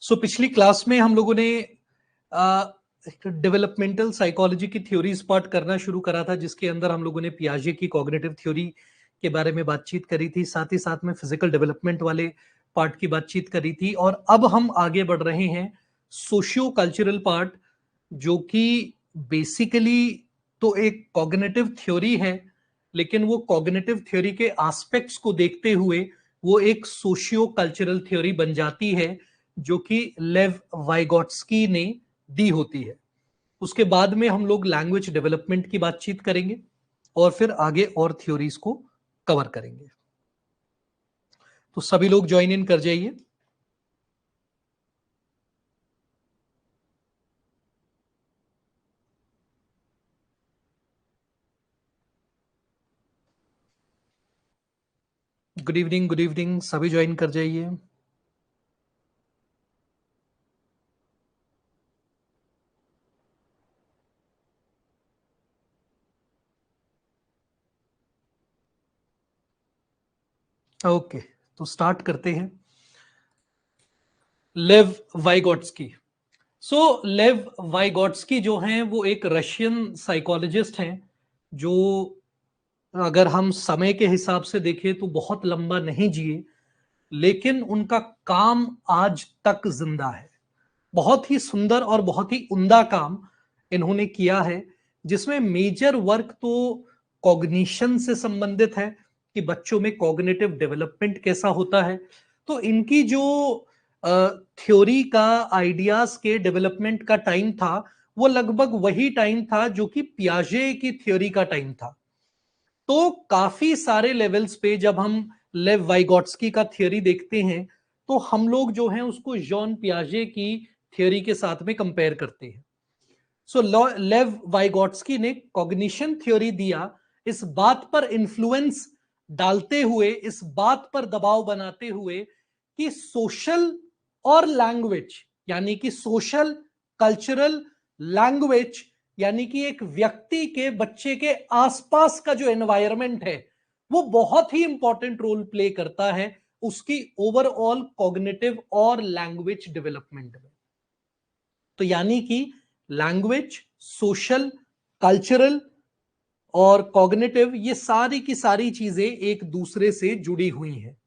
पिछली क्लास में हम लोगों ने डेवलपमेंटल साइकोलॉजी की थ्योरीज पार्ट करना शुरू करा था, जिसके अंदर हम लोगों ने पियाजे की कॉग्निटिव थ्योरी के बारे में बातचीत करी थी, साथ ही साथ में फिजिकल डेवलपमेंट वाले पार्ट की बातचीत करी थी। और अब हम आगे बढ़ रहे हैं सोशियो कल्चरल पार्ट, जो कि बेसिकली तो एक कॉग्निटिव थ्योरी है, लेकिन वो कॉग्निटिव थ्योरी के एस्पेक्ट्स को देखते हुए वो एक सोशियो कल्चरल थ्योरी बन जाती है, जो कि लेव वाइगोट्स्की ने दी होती है। उसके बाद में हम लोग लैंग्वेज डेवलपमेंट की बातचीत करेंगे और फिर आगे और थ्योरीज को कवर करेंगे। तो सभी लोग ज्वाइन इन कर जाइए। गुड इवनिंग, सभी ज्वाइन कर जाइए। ओके, तो स्टार्ट करते हैं। लेव वाइगोट्स्की। लेव वाइगोट्स्की जो हैं वो एक रशियन साइकोलॉजिस्ट हैं, जो अगर हम समय के हिसाब से देखें तो बहुत लंबा नहीं जिए, लेकिन उनका काम आज तक जिंदा है। बहुत ही सुंदर और बहुत ही उम्दा काम इन्होंने किया है, जिसमें मेजर वर्क तो कॉग्निशन से संबंधित है कि बच्चों में कॉग्निटिव डेवलपमेंट कैसा होता है। तो इनकी जो थ्योरी का आइडियाज के डेवलपमेंट का टाइम था, वो लगभग वही टाइम था जो कि पियाजे की थ्योरी का टाइम था। तो काफी सारे लेवल्स पे जब हम लेव वाइगोट्स्की का थ्योरी देखते हैं, तो हम लोग जो हैं उसको जॉन पियाजे की थ्योरी के साथ में कंपेयर करते हैं। लेव वाइगोट्स्की ने कॉग्निशन थ्योरी दिया, इस बात पर इंफ्लुएंस डालते हुए, इस बात पर दबाव बनाते हुए कि सोशल और लैंग्वेज, यानी कि सोशल कल्चरल लैंग्वेज, यानी कि एक व्यक्ति के बच्चे के आसपास का जो एनवायरनमेंट है वो बहुत ही इंपॉर्टेंट रोल प्ले करता है उसकी ओवरऑल कॉग्निटिव और लैंग्वेज डेवलपमेंट में। तो यानी कि लैंग्वेज, सोशल, कल्चरल और कॉग्निटिव, ये सारी की सारी चीजें एक दूसरे से जुड़ी हुई हैं।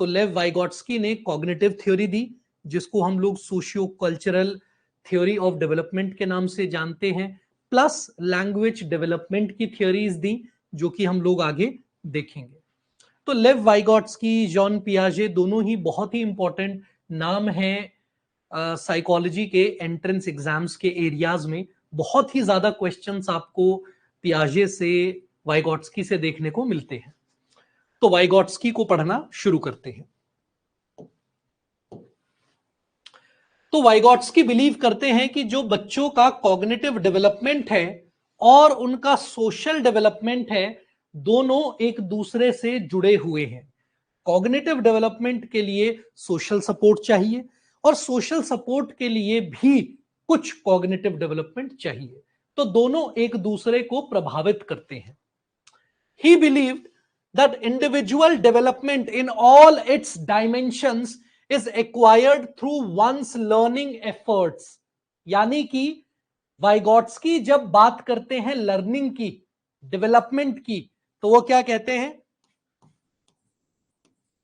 तो लेव वाइगोट्स्की ने कॉग्निटिव थ्योरी दी, जिसको हम लोग socio cultural theory of development के नाम से जानते हैं, प्लस लैंग्वेज डेवलपमेंट की थ्योरीज दी, जो कि हम लोग आगे देखेंगे। तो लेव वाइगोट्स्की, जॉन पियाजे दोनों ही बहुत ही इंपॉर्टेंट नाम हैं साइकोलॉजी के एंट्रेंस एग्जाम्स के एरियाज में। बहुत ही ज्यादा क्वेश्चंस आपको पियाजे से, वाइगोट्स्की से देखने को मिलते हैं। तो वाइगोट्स्की को पढ़ना शुरू करते हैं। तो वाइगोट्स्की बिलीव करते हैं कि जो बच्चों का कॉग्निटिव डेवलपमेंट है और उनका सोशल डेवलपमेंट है, दोनों एक दूसरे से जुड़े हुए हैं। कॉग्निटिव डेवलपमेंट के लिए सोशल सपोर्ट चाहिए और सोशल सपोर्ट के लिए भी कुछ कॉग्निटिव डेवलपमेंट चाहिए, तो दोनों एक दूसरे को प्रभावित करते हैं। He believed that individual development in all its dimensions is acquired through one's learning efforts। यानी कि वाइगोट्स्की जब बात करते हैं लर्निंग की, डेवलपमेंट की, तो वो क्या कहते हैं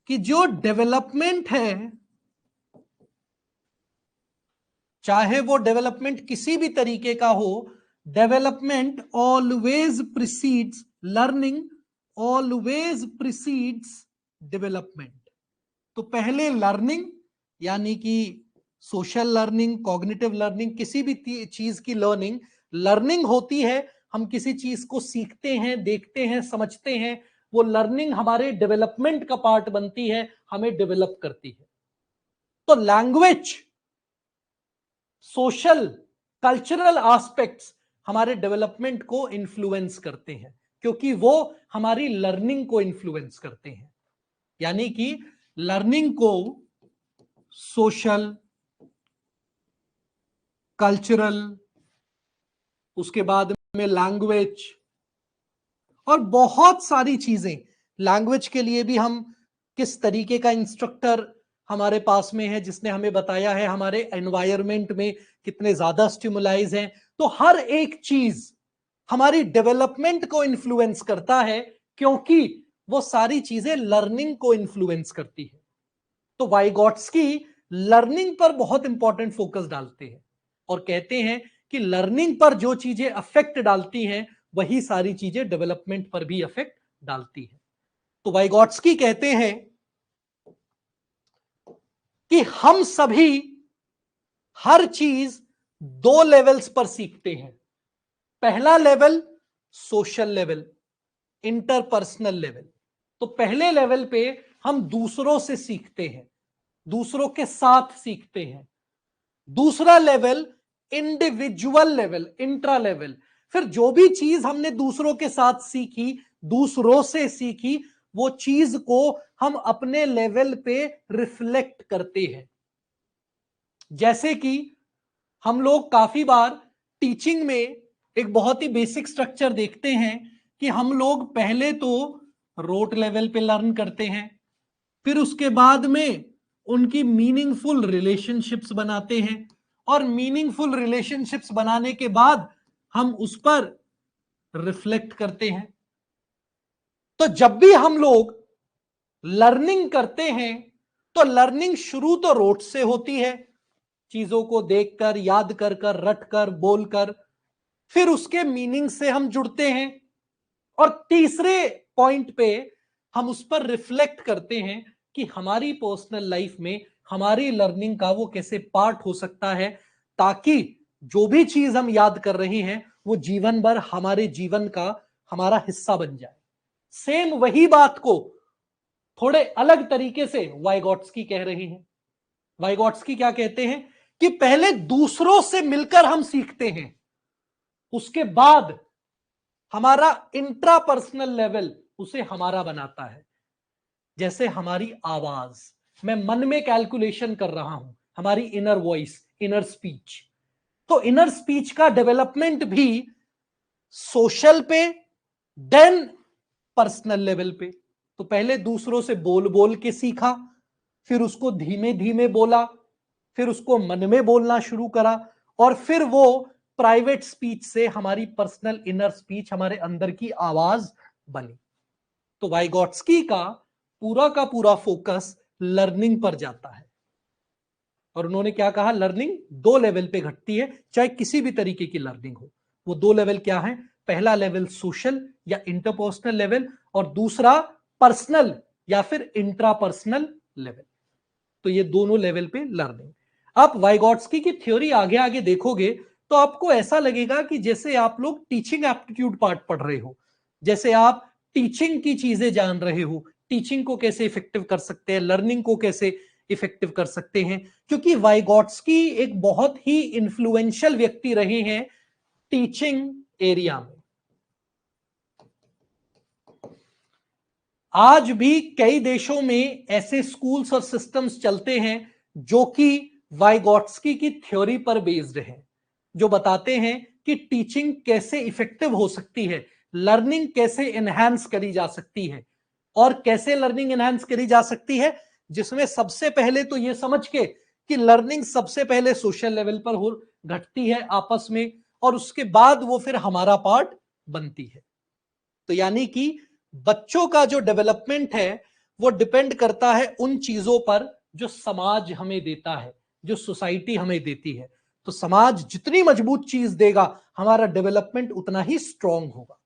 कि जो डेवलपमेंट है, चाहे वो डेवलपमेंट किसी भी तरीके का हो, development always precedes learning, always precedes development. तो पहले लर्निंग, यानी कि सोशल लर्निंग, कॉग्निटिव लर्निंग, किसी भी चीज की लर्निंग, लर्निंग होती है, हम किसी चीज को सीखते हैं, देखते हैं, समझते हैं, वो लर्निंग हमारे डेवलपमेंट का पार्ट बनती है, हमें डेवलप करती है। तो लैंग्वेज, सोशल, कल्चरल एस्पेक्ट्स हमारे डेवलपमेंट को इन्फ्लुएंस करते हैं, क्योंकि वो हमारी लर्निंग को इन्फ्लुएंस करते हैं। यानी कि लर्निंग को सोशल, कल्चरल, उसके बाद में लैंग्वेज और बहुत सारी चीजें, लैंग्वेज के लिए भी हम किस तरीके का इंस्ट्रक्टर हमारे पास में है, जिसने हमें बताया है हमारे एनवायरनमेंट में कितने ज्यादा स्टिमुलाइज हैं। तो हर एक चीज हमारी डेवलपमेंट को इन्फ्लुएंस करता है, क्योंकि वो सारी चीजें लर्निंग को इन्फ्लुएंस करती है। तो वाइगॉट्स्की लर्निंग पर बहुत इंपॉर्टेंट फोकस डालते हैं और कहते हैं कि लर्निंग पर जो चीजें अफेक्ट डालती हैं वही सारी चीजें डेवलपमेंट पर भी अफेक्ट डालती हैं। तो वाइगॉट्स्की कहते हैं कि हम सभी हर चीज दो लेवल्स पर सीखते हैं। पहला level social level, interpersonal level. तो पहले लेवल पे हम दूसरों से सीखते हैं, दूसरों के साथ सीखते हैं। दूसरा level individual level, intra level. फिर जो भी चीज हमने दूसरों के साथ सीखी, दूसरों से सीखी, वो चीज को हम अपने लेवल पे रिफ्लेक्ट करते हैं। जैसे कि हम लोग काफी बार टीचिंग में एक बहुत ही बेसिक स्ट्रक्चर देखते हैं कि हम लोग पहले तो रोट लेवल पे लर्न करते हैं, फिर उसके बाद में उनकी मीनिंगफुल रिलेशनशिप्स बनाते हैं, और मीनिंगफुल रिलेशनशिप्स बनाने के बाद हम उस पर रिफ्लेक्ट करते हैं। तो जब भी हम लोग लर्निंग करते हैं तो लर्निंग शुरू तो रोट से होती है, चीजों को देखकर, याद कर कर, रट कर, बोल कर। फिर उसके मीनिंग से हम जुड़ते हैं, और तीसरे पॉइंट पे हम उस पर रिफ्लेक्ट करते हैं कि हमारी पर्सनल लाइफ में हमारी लर्निंग का वो कैसे पार्ट हो सकता है, ताकि जो भी चीज हम याद कर रहे हैं वो जीवन भर हमारे जीवन का हमारा हिस्सा बन जाए। सेम वही बात को थोड़े अलग तरीके से वाइगॉट्स्की कह रहे हैं। वाइगॉट्स्की क्या कहते हैं कि पहले दूसरों से मिलकर हम सीखते हैं, उसके बाद हमारा इंट्रापर्सनल लेवल उसे हमारा बनाता है। जैसे हमारी आवाज, मैं मन में कैलकुलेशन कर रहा हूं, हमारी इनर वॉइस, इनर स्पीच। तो इनर स्पीच का डेवलपमेंट भी सोशल पे, देन पर्सनल लेवल पे। तो पहले दूसरों से बोल बोल के सीखा, फिर उसको धीमे धीमे बोला, फिर उसको मन में बोलना शुरू करा, और फिर वो प्राइवेट स्पीच से हमारी पर्सनल इनर स्पीच, हमारे अंदर की आवाज बनी। तो वाइगॉट्स्की का पूरा फोकस लर्निंग पर जाता है, और उन्होंने क्या कहा, लर्निंग दो लेवल पे घटती है, चाहे किसी भी तरीके की लर्निंग हो। वो दो लेवल क्या है? पहला लेवल सोशल या इंटरपर्सनल लेवल, और दूसरा पर्सनल या फिर इंट्रापर्सनल लेवल। तो ये दोनों लेवल पे लर्निंग। आप वाइगॉट्स्की की थ्योरी आगे आगे देखोगे तो आपको ऐसा लगेगा कि जैसे आप लोग टीचिंग एप्टीट्यूड पार्ट पढ़ रहे हो, जैसे आप टीचिंग की चीजें जान रहे हो, टीचिंग को कैसे इफेक्टिव कर सकते हैं, लर्निंग को कैसे इफेक्टिव कर सकते हैं। क्योंकि वाइगॉट्स्की एक बहुत ही इंफ्लुएंशियल व्यक्ति रहे हैं टीचिंग एरिया में। आज भी कई देशों में ऐसे स्कूल्स और सिस्टम्स चलते हैं जो कि वाइगॉट्स्की की थ्योरी पर बेस्ड है, जो बताते हैं कि टीचिंग कैसे इफेक्टिव हो सकती है, लर्निंग कैसे एनहांस करी जा सकती है। और कैसे लर्निंग एनहांस करी जा सकती है, जिसमें सबसे पहले तो यह समझ के कि लर्निंग सबसे पहले सोशल लेवल पर हो घटती है आपस में, और उसके बाद वो फिर हमारा पार्ट बनती है। तो यानी कि बच्चों का जो डेवलपमेंट है वो डिपेंड करता है उन चीजों पर जो समाज हमें देता है, जो सोसाइटी हमें देती है। तो समाज जितनी मजबूत चीज देगा, हमारा डेवलपमेंट उतना ही स्ट्रांग होगा।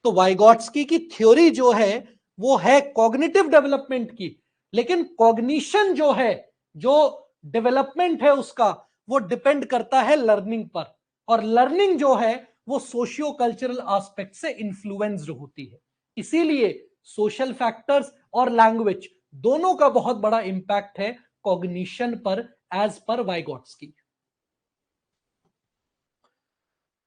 तो वाइगॉट्स्की की थ्योरी जो है वो है कॉग्निटिव डेवलपमेंट की, लेकिन कॉग्निशन जो है, जो डेवलपमेंट है उसका, वो डिपेंड करता है लर्निंग पर। और लर्निंग जो है वो सोशियो कल्चरल एस्पेक्ट से इन्फ्लुएंस्ड होती है। इसीलिए सोशल फैक्टर्स और लैंग्वेज दोनों का बहुत बड़ा इंपैक्ट है कॉग्निशन पर, एज पर वाइगॉट्स्की।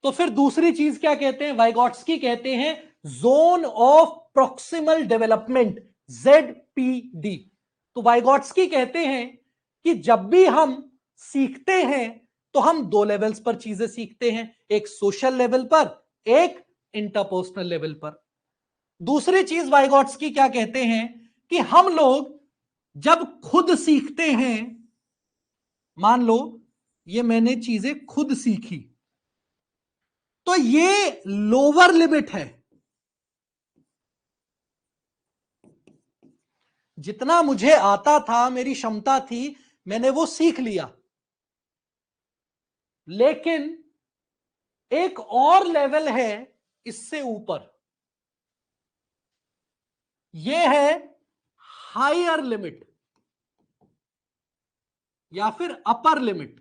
तो फिर दूसरी चीज क्या कहते हैं? वाइगॉट्स्की कहते हैं zone of proximal development, ZPD। तो वाइगॉट्स्की कहते हैं कि जब भी हम सीखते हैं तो हम दो लेवल्स पर चीजें सीखते हैं, एक सोशल लेवल पर, एक इंटरपर्सनल लेवल पर। दूसरी चीज वाइगॉट्स्की क्या कहते हैं कि हम लोग जब खुद सीखते हैं, मान लो ये मैंने चीजें खुद सीखी, तो ये लोअर लिमिट है। जितना मुझे आता था, मेरी क्षमता थी, मैंने वो सीख लिया। लेकिन एक और लेवल है इससे ऊपर, ये है हायर लिमिट या फिर अपर लिमिट।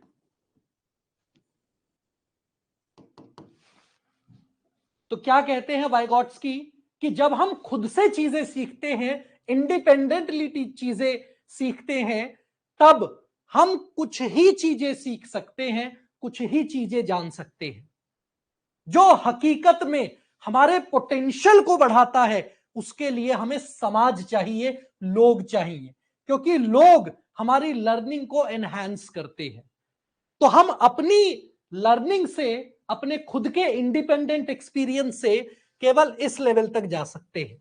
तो क्या कहते हैं वाइगॉट्स्की कि जब हम खुद से चीजें सीखते हैं, इंडिपेंडेंटली चीजें सीखते हैं, तब हम कुछ ही चीजें सीख सकते हैं, कुछ ही चीजें जान सकते हैं। जो हकीकत में हमारे पोटेंशियल को बढ़ाता है, उसके लिए हमें समाज चाहिए, लोग चाहिए, क्योंकि लोग हमारी लर्निंग को एनहांस करते हैं। तो हम अपनी लर्निंग से, अपने खुद के इंडिपेंडेंट एक्सपीरियंस से केवल इस लेवल तक जा सकते हैं,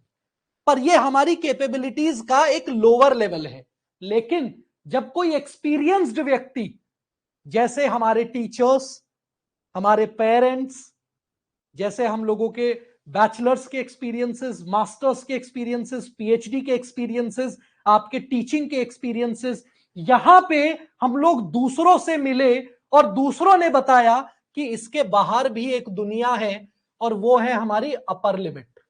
पर यह हमारी कैपेबिलिटीज का एक लोअर लेवल है। लेकिन जब कोई एक्सपीरियंस्ड व्यक्ति, जैसे हमारे टीचर्स, हमारे पेरेंट्स, जैसे हम लोगों के बैचलर्स के एक्सपीरियंसेस, मास्टर्स के एक्सपीरियंसेस, पीएचडी के एक्सपीरियंसेस, आपके टीचिंग के एक्सपीरियंसेस, यहां पे हम लोग दूसरों से मिले और दूसरों ने बताया कि इसके बाहर भी एक दुनिया है, और वो है हमारी अपर लिमिट,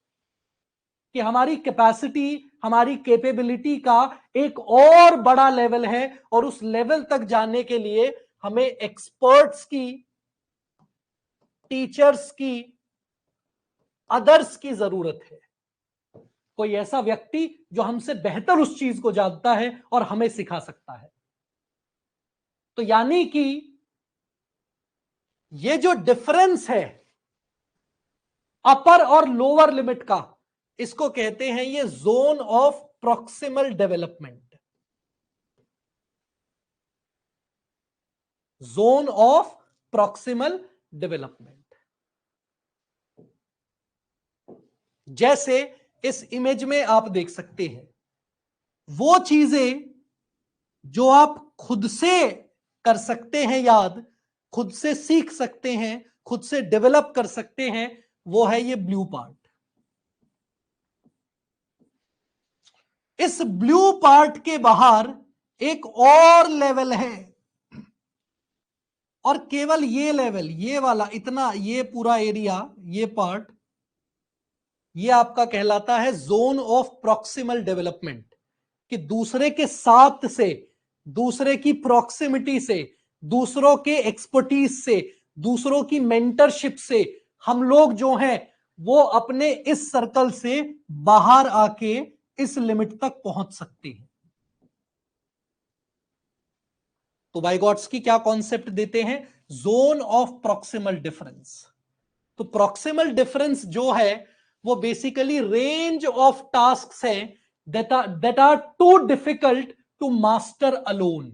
कि हमारी कैपेसिटी, हमारी कैपेबिलिटी का एक और बड़ा लेवल है, और उस लेवल तक जाने के लिए हमें एक्सपर्ट्स की, टीचर्स की, अदर्स की जरूरत है। कोई ऐसा व्यक्ति जो हमसे बेहतर उस चीज को जानता है और हमें सिखा सकता है। तो यानी कि ये जो डिफरेंस है अपर और लोअर लिमिट का, इसको कहते हैं ये zone of proximal development. Zone of proximal development. जैसे इस इमेज में आप देख सकते हैं, वो चीजें जो आप खुद से कर सकते हैं याद, खुद से सीख सकते हैं, खुद से डेवलप कर सकते हैं, वो है ये ब्लू पार्ट। इस ब्लू पार्ट के बाहर एक और लेवल है, और केवल ये लेवल, ये वाला इतना, ये पूरा एरिया, ये पार्ट, ये आपका कहलाता है जोन ऑफ प्रॉक्सिमल डेवलपमेंट। कि दूसरे के साथ से, दूसरे की प्रॉक्सिमिटी से, दूसरों के एक्सपर्टीज से, दूसरों की मेंटरशिप से हम लोग जो हैं वो अपने इस सर्कल से बाहर आके इस लिमिट तक पहुंच सकते हैं। तो वाइगॉट्स्की क्या कॉन्सेप्ट देते हैं? Zone of proximal difference. तो प्रॉक्सिमल डिफरेंस जो है वो बेसिकली रेंज ऑफ टास्क्स हैं that are too difficult to master alone।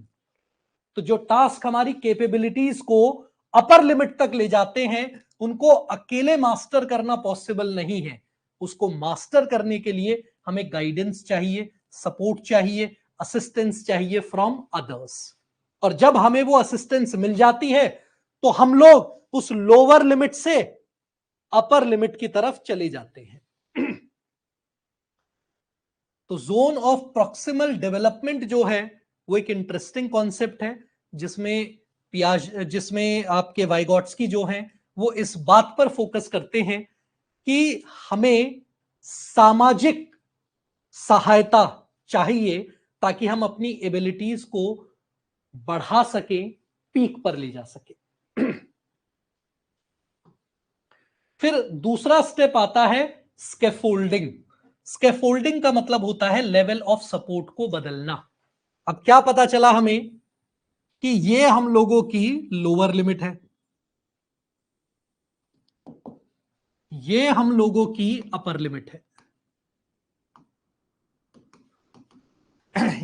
तो जो टास्क हमारी कैपेबिलिटीज को अपर लिमिट तक ले जाते हैं, उनको अकेले मास्टर करना पॉसिबल नहीं है। उसको मास्टर करने के लिए हमें गाइडेंस चाहिए, सपोर्ट चाहिए, असिस्टेंस चाहिए फ्रॉम अदर्स। और जब हमें वो असिस्टेंस मिल जाती है, तो हम लोग उस लोअर लिमिट से अपर लिमिट की तरफ चले जाते हैं। तो जोन ऑफ प्रॉक्सिमल डेवलपमेंट जो है वो एक इंटरेस्टिंग कॉन्सेप्ट है, जिसमें आपके वाइगॉट्स्की जो हैं वो इस बात पर फोकस करते हैं कि हमें सामाजिक सहायता चाहिए ताकि हम अपनी एबिलिटीज को बढ़ा सकें, पीक पर ले जा सके। फिर दूसरा स्टेप आता है स्कैफोल्डिंग। स्कैफोल्डिंग का मतलब होता है लेवल ऑफ सपोर्ट को बदलना। अब क्या पता चला हमें कि ये हम लोगों की लोअर लिमिट है, ये हम लोगों की अपर लिमिट है,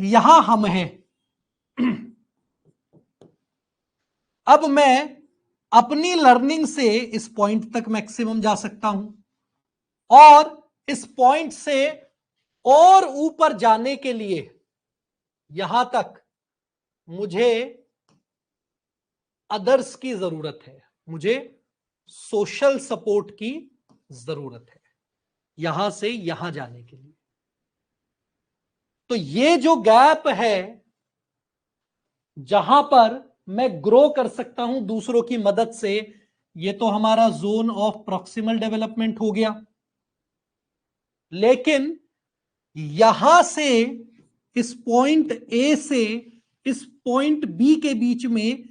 यहां हम हैं। अब मैं अपनी लर्निंग से इस पॉइंट तक मैक्सिमम जा सकता हूं, और इस पॉइंट से और ऊपर जाने के लिए यहां तक मुझे अदर्स की जरूरत है, मुझे सोशल सपोर्ट की जरूरत है यहां से यहां जाने के लिए। तो ये जो गैप है जहां पर मैं ग्रो कर सकता हूं दूसरों की मदद से, ये तो हमारा जोन ऑफ प्रॉक्सिमल डेवलपमेंट हो गया। लेकिन यहां से इस पॉइंट ए से इस पॉइंट बी के बीच में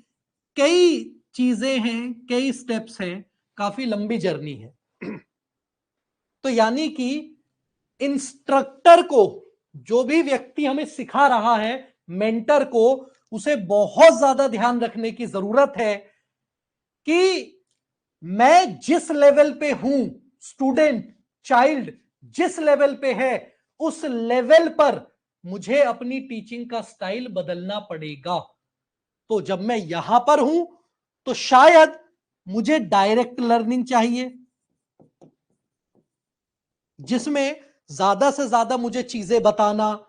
कई चीजें हैं, कई स्टेप्स हैं, काफी लंबी जर्नी है। तो यानी कि इंस्ट्रक्टर को, जो भी व्यक्ति हमें सिखा रहा है, मेंटर को, उसे बहुत ज्यादा ध्यान रखने की जरूरत है कि मैं जिस लेवल पे हूं, स्टूडेंट, चाइल्ड जिस लेवल पे है, उस लेवल पर मुझे अपनी टीचिंग का स्टाइल बदलना पड़ेगा। तो जब मैं यहां पर हूं तो शायद मुझे डायरेक्ट लर्निंग चाहिए, जिसमें ज्यादा से ज्यादा मुझे चीजें बताना,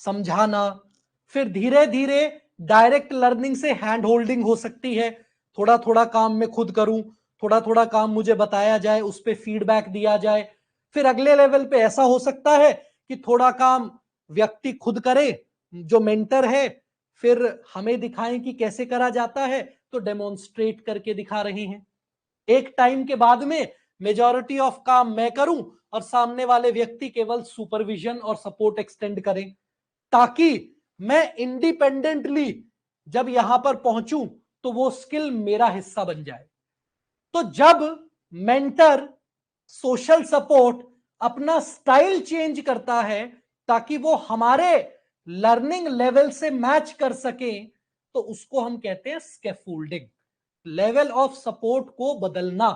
समझाना। फिर धीरे धीरे डायरेक्ट लर्निंग से हैंड होल्डिंग हो सकती है, थोड़ा थोड़ा काम मैं खुद करूं, थोड़ा थोड़ा काम मुझे बताया जाए, उस पर फीडबैक दिया जाए। फिर अगले लेवल पे ऐसा हो सकता है कि थोड़ा काम व्यक्ति खुद करे, जो मेंटर है, फिर हमें दिखाएं कि कैसे करा जाता है, तो डेमोन्स्ट्रेट करके दिखा रहे हैं। एक टाइम के बाद में मेजॉरिटी ऑफ काम मैं करूं और सामने वाले व्यक्ति केवल सुपरविजन और सपोर्ट एक्सटेंड करें, ताकि मैं इंडिपेंडेंटली जब यहां पर पहुंचूं तो वो स्किल मेरा हिस्सा बन जाए। तो जब मेंटर, सोशल सपोर्ट अपना स्टाइल चेंज करता है ताकि वो हमारे लर्निंग लेवल से मैच कर सके, तो उसको हम कहते हैं स्कैफोल्डिंग, लेवल ऑफ सपोर्ट को बदलना।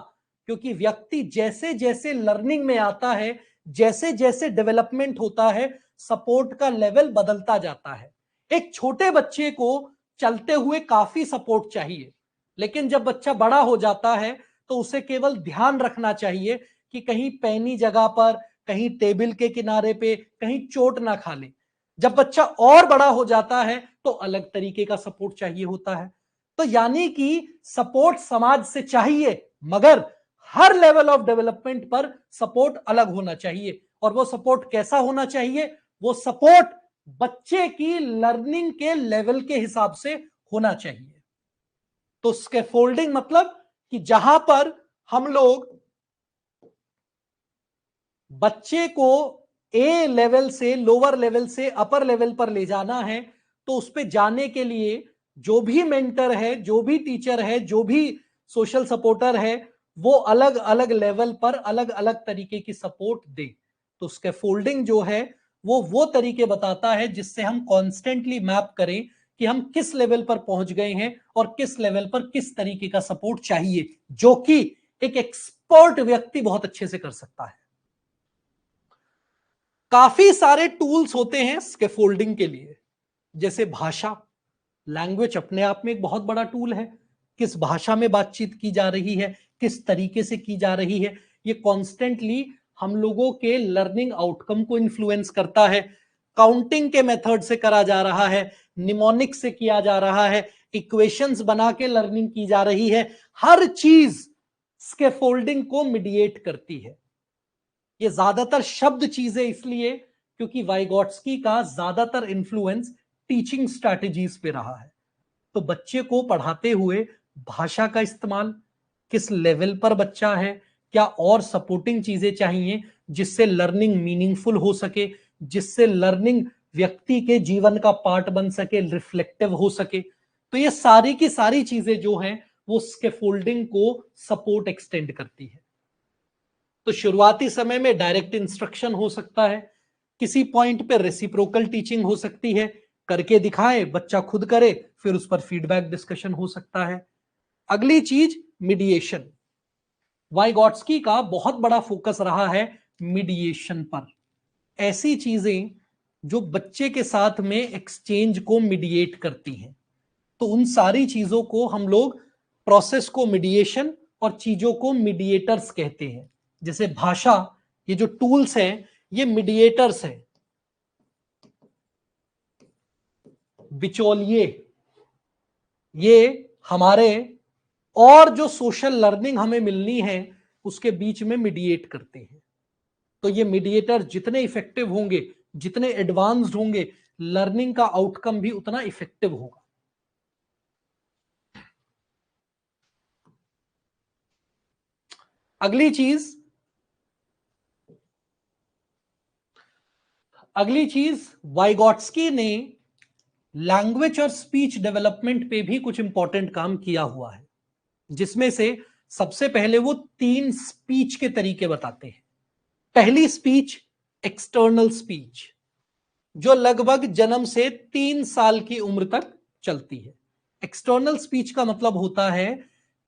क्योंकि व्यक्ति जैसे जैसे लर्निंग में आता है, जैसे जैसे डेवलपमेंट होता है, सपोर्ट का लेवल बदलता जाता है। एक छोटे बच्चे को चलते हुए काफी सपोर्ट चाहिए, लेकिन जब बच्चा बड़ा हो जाता है तो उसे केवल ध्यान रखना चाहिए कि कहीं पैनी जगह पर, कहीं टेबल के किनारे पे कहीं चोट ना खा ले। जब बच्चा और बड़ा हो जाता है तो अलग तरीके का सपोर्ट चाहिए होता है। तो यानी कि सपोर्ट समाज से चाहिए, मगर हर लेवल ऑफ डेवलपमेंट पर सपोर्ट अलग होना चाहिए। और वो सपोर्ट कैसा होना चाहिए? वो सपोर्ट बच्चे की लर्निंग के लेवल के हिसाब से होना चाहिए। तो स्कैफोल्डिंग मतलब कि जहां पर हम लोग बच्चे को ए लेवल से लोअर लेवल से अपर लेवल पर ले जाना है, तो उस पे जाने के लिए जो भी मेंटर है, जो भी टीचर है, जो भी सोशल सपोर्टर है, वो अलग अलग लेवल पर अलग अलग तरीके की सपोर्ट दे। तो स्कैफोल्डिंग जो है वो तरीके बताता है जिससे हम कॉन्स्टेंटली मैप करें कि हम किस लेवल पर पहुंच गए हैं और किस लेवल पर किस तरीके का सपोर्ट चाहिए, जो कि एक एक्सपर्ट व्यक्ति बहुत अच्छे से कर सकता है। काफी सारे टूल्स होते हैं स्कैफोल्डिंग के लिए, जैसे भाषा। लैंग्वेज अपने आप में एक बहुत बड़ा टूल है। किस भाषा में बातचीत की जा रही है, किस तरीके से की जा रही है, ये कॉन्स्टेंटली हम लोगों के लर्निंग आउटकम को इन्फ्लुएंस करता है। काउंटिंग के मेथड से करा जा रहा है, निमोनिक से किया जा रहा है, इक्वेशंस बना के लर्निंग की जा रही है। हर चीज स्कैफोल्डिंग को मीडिएट करती है। ये ज्यादातर शब्द चीजें इसलिए क्योंकि वाइगोट्स्की का ज्यादातर इन्फ्लुएंस टीचिंग स्ट्रैटेजीज पे रहा है। तो बच्चे को पढ़ाते हुए भाषा का इस्तेमाल, किस लेवल पर बच्चा है, क्या और सपोर्टिंग चीजें चाहिए जिससे लर्निंग मीनिंगफुल हो सके, जिससे लर्निंग व्यक्ति के जीवन का पार्ट बन सके, रिफ्लेक्टिव हो सके। तो ये सारी की सारी चीजें जो हैं वो स्कैफोल्डिंग को सपोर्ट एक्सटेंड करती है। तो शुरुआती समय में डायरेक्ट इंस्ट्रक्शन हो सकता है, किसी पॉइंट पे रेसिप्रोकल टीचिंग हो सकती है, करके दिखाए, बच्चा खुद करे, फिर उस पर फीडबैक डिस्कशन हो सकता है। अगली चीज मीडिएशन। वाइगोट्स्की का बहुत बड़ा फोकस रहा है मीडिएशन पर। ऐसी चीजें जो बच्चे के साथ में एक्सचेंज को मीडिएट करती हैं, तो उन सारी चीजों को हम लोग, प्रोसेस को मीडिएशन और चीजों को मीडिएटर्स कहते हैं। जैसे भाषा, ये जो टूल्स हैं ये मीडिएटर्स हैं। बिचौलिए ये हमारे और जो सोशल लर्निंग हमें मिलनी है उसके बीच में मीडिएट करते हैं। तो ये मीडिएटर जितने इफेक्टिव होंगे, जितने एडवांस्ड होंगे, लर्निंग का आउटकम भी उतना इफेक्टिव होगा। अगली चीज वाइगॉट्स्की ने लैंग्वेज और स्पीच डेवलपमेंट पे भी कुछ इंपॉर्टेंट काम किया हुआ है, जिसमें से सबसे पहले वो 3 स्पीच के तरीके बताते हैं। पहली स्पीच एक्सटर्नल स्पीच, जो लगभग जन्म से 3 साल की उम्र तक चलती है। एक्सटर्नल स्पीच का मतलब होता है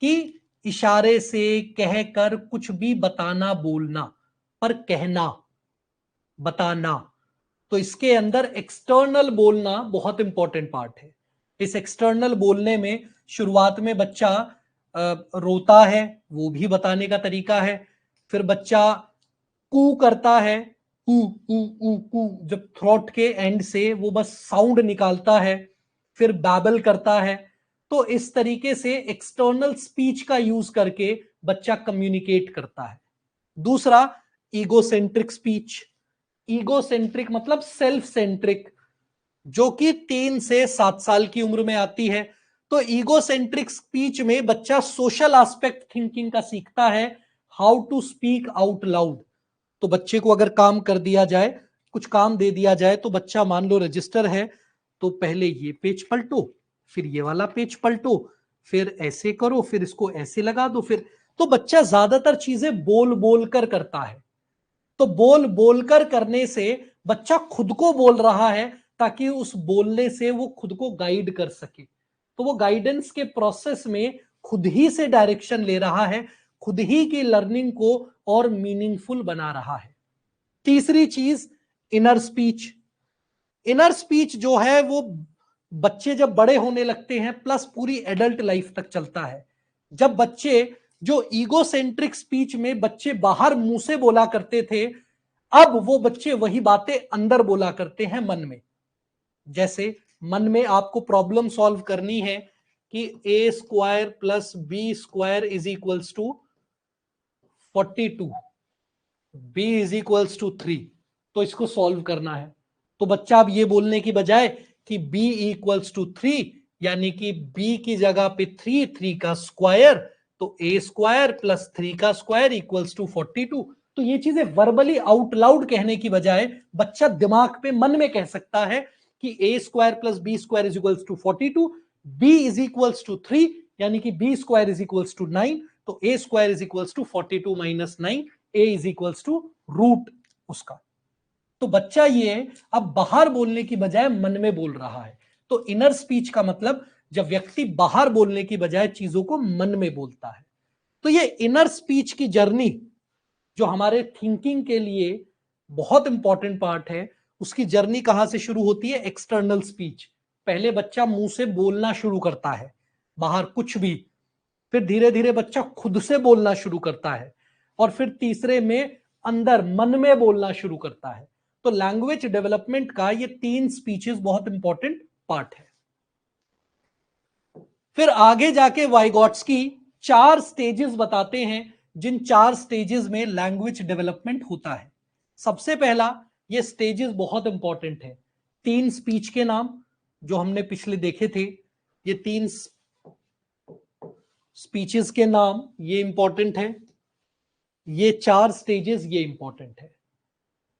कि इशारे से कहकर कुछ भी बताना, बोलना, पर कहना, बताना। तो इसके अंदर एक्सटर्नल बोलना बहुत इंपॉर्टेंट पार्ट है। इस एक्सटर्नल बोलने में शुरुआत में बच्चा रोता है, वो भी बताने का तरीका है। फिर बच्चा कू करता है, कू कू कू कू, जब थ्रोट के एंड से वो बस साउंड निकालता है। फिर बैबल करता है। तो इस तरीके से एक्सटर्नल स्पीच का यूज करके बच्चा कम्युनिकेट करता है। दूसरा, ईगोसेंट्रिक स्पीच। ईगोसेंट्रिक मतलब सेल्फ सेंट्रिक, जो कि 3 से 7 साल की उम्र में आती है। तो ईगोसेंट्रिक स्पीच में बच्चा सोशल एस्पेक्ट थिंकिंग का सीखता है, how to speak out loud. तो बच्चे को अगर काम कर दिया जाए, कुछ काम दे दिया जाए, तो बच्चा मान लो रजिस्टर है, तो पहले ये पेज पलटो, फिर ये वाला पेज पलटो, फिर ऐसे करो, फिर इसको ऐसे लगा दो, फिर। तो बच्चा ज्यादातर चीजें बोल बोल कर करता है। तो बोल बोलकर करने से बच्चा खुद को बोल रहा है, ताकि उस बोलने से वो खुद को गाइड कर सके। तो वो गाइडेंस के प्रोसेस में खुद ही से डायरेक्शन ले रहा है, खुद ही की लर्निंग को और मीनिंगफुल बना रहा है। तीसरी चीज, इनर स्पीच। इनर स्पीच जो है वो बच्चे जब बड़े होने लगते हैं, प्लस पूरी एडल्ट लाइफ तक चलता है। जब बच्चे, जो ईगोसेंट्रिक स्पीच में बच्चे बाहर मुंह से बोला करते थे, अब वो बच्चे वही बातें अंदर बोला करते हैं, मन में। जैसे मन में आपको प्रॉब्लम सॉल्व करनी है कि a² + b² = 42, b = 3, तो इसको सॉल्व करना है। तो बच्चा अब ये बोलने की बजाय कि b = 3, यानी कि b की जगह पे 3 का स्क्वायर, तो a² + 3 का स्क्वायर = 42। तो ये चीजें वर्बली आउट लाउड कहने की बजाय बच्चा दिमाग पे, मन में कह सकता है कि a² + b² = 42, b = 3, यानी कि b² = 9, तो a² = 42 - 9, a = रूट उसका। तो बच्चा ये अब बाहर बोलने की बजाय मन में बोल रहा है। तो इनर स्पीच का मतलब जब व्यक्ति बाहर बोलने की बजाय चीजों को मन में बोलता है। तो ये इनर स्पीच की जर्नी जो हमारे थिंकिंग के लिए बहुत इंपॉर्टेंट पार्ट है, उसकी जर्नी कहां से शुरू होती है? External speech. पहले बच्चा मुंह से बोलना शुरू करता है, बाहर कुछ भी। फिर धीरे धीरे बच्चा खुद से बोलना शुरू करता है, और फिर तीसरे में अंदर मन में बोलना शुरू करता है। तो लैंग्वेज डेवलपमेंट का ये 3 स्पीचेस बहुत इंपॉर्टेंट पार्ट है। फिर आगे जाके वाइगॉट्स्की 4 स्टेजेस बताते हैं, जिन 4 स्टेजेस में लैंग्वेज डेवलपमेंट होता है। सबसे पहला, ये स्टेजेस बहुत इंपॉर्टेंट है। 3 स्पीच के नाम जो हमने पिछले देखे थे, ये 3 स्पीचेस के नाम ये इंपॉर्टेंट है। ये 4 स्टेजेस ये इंपॉर्टेंट है।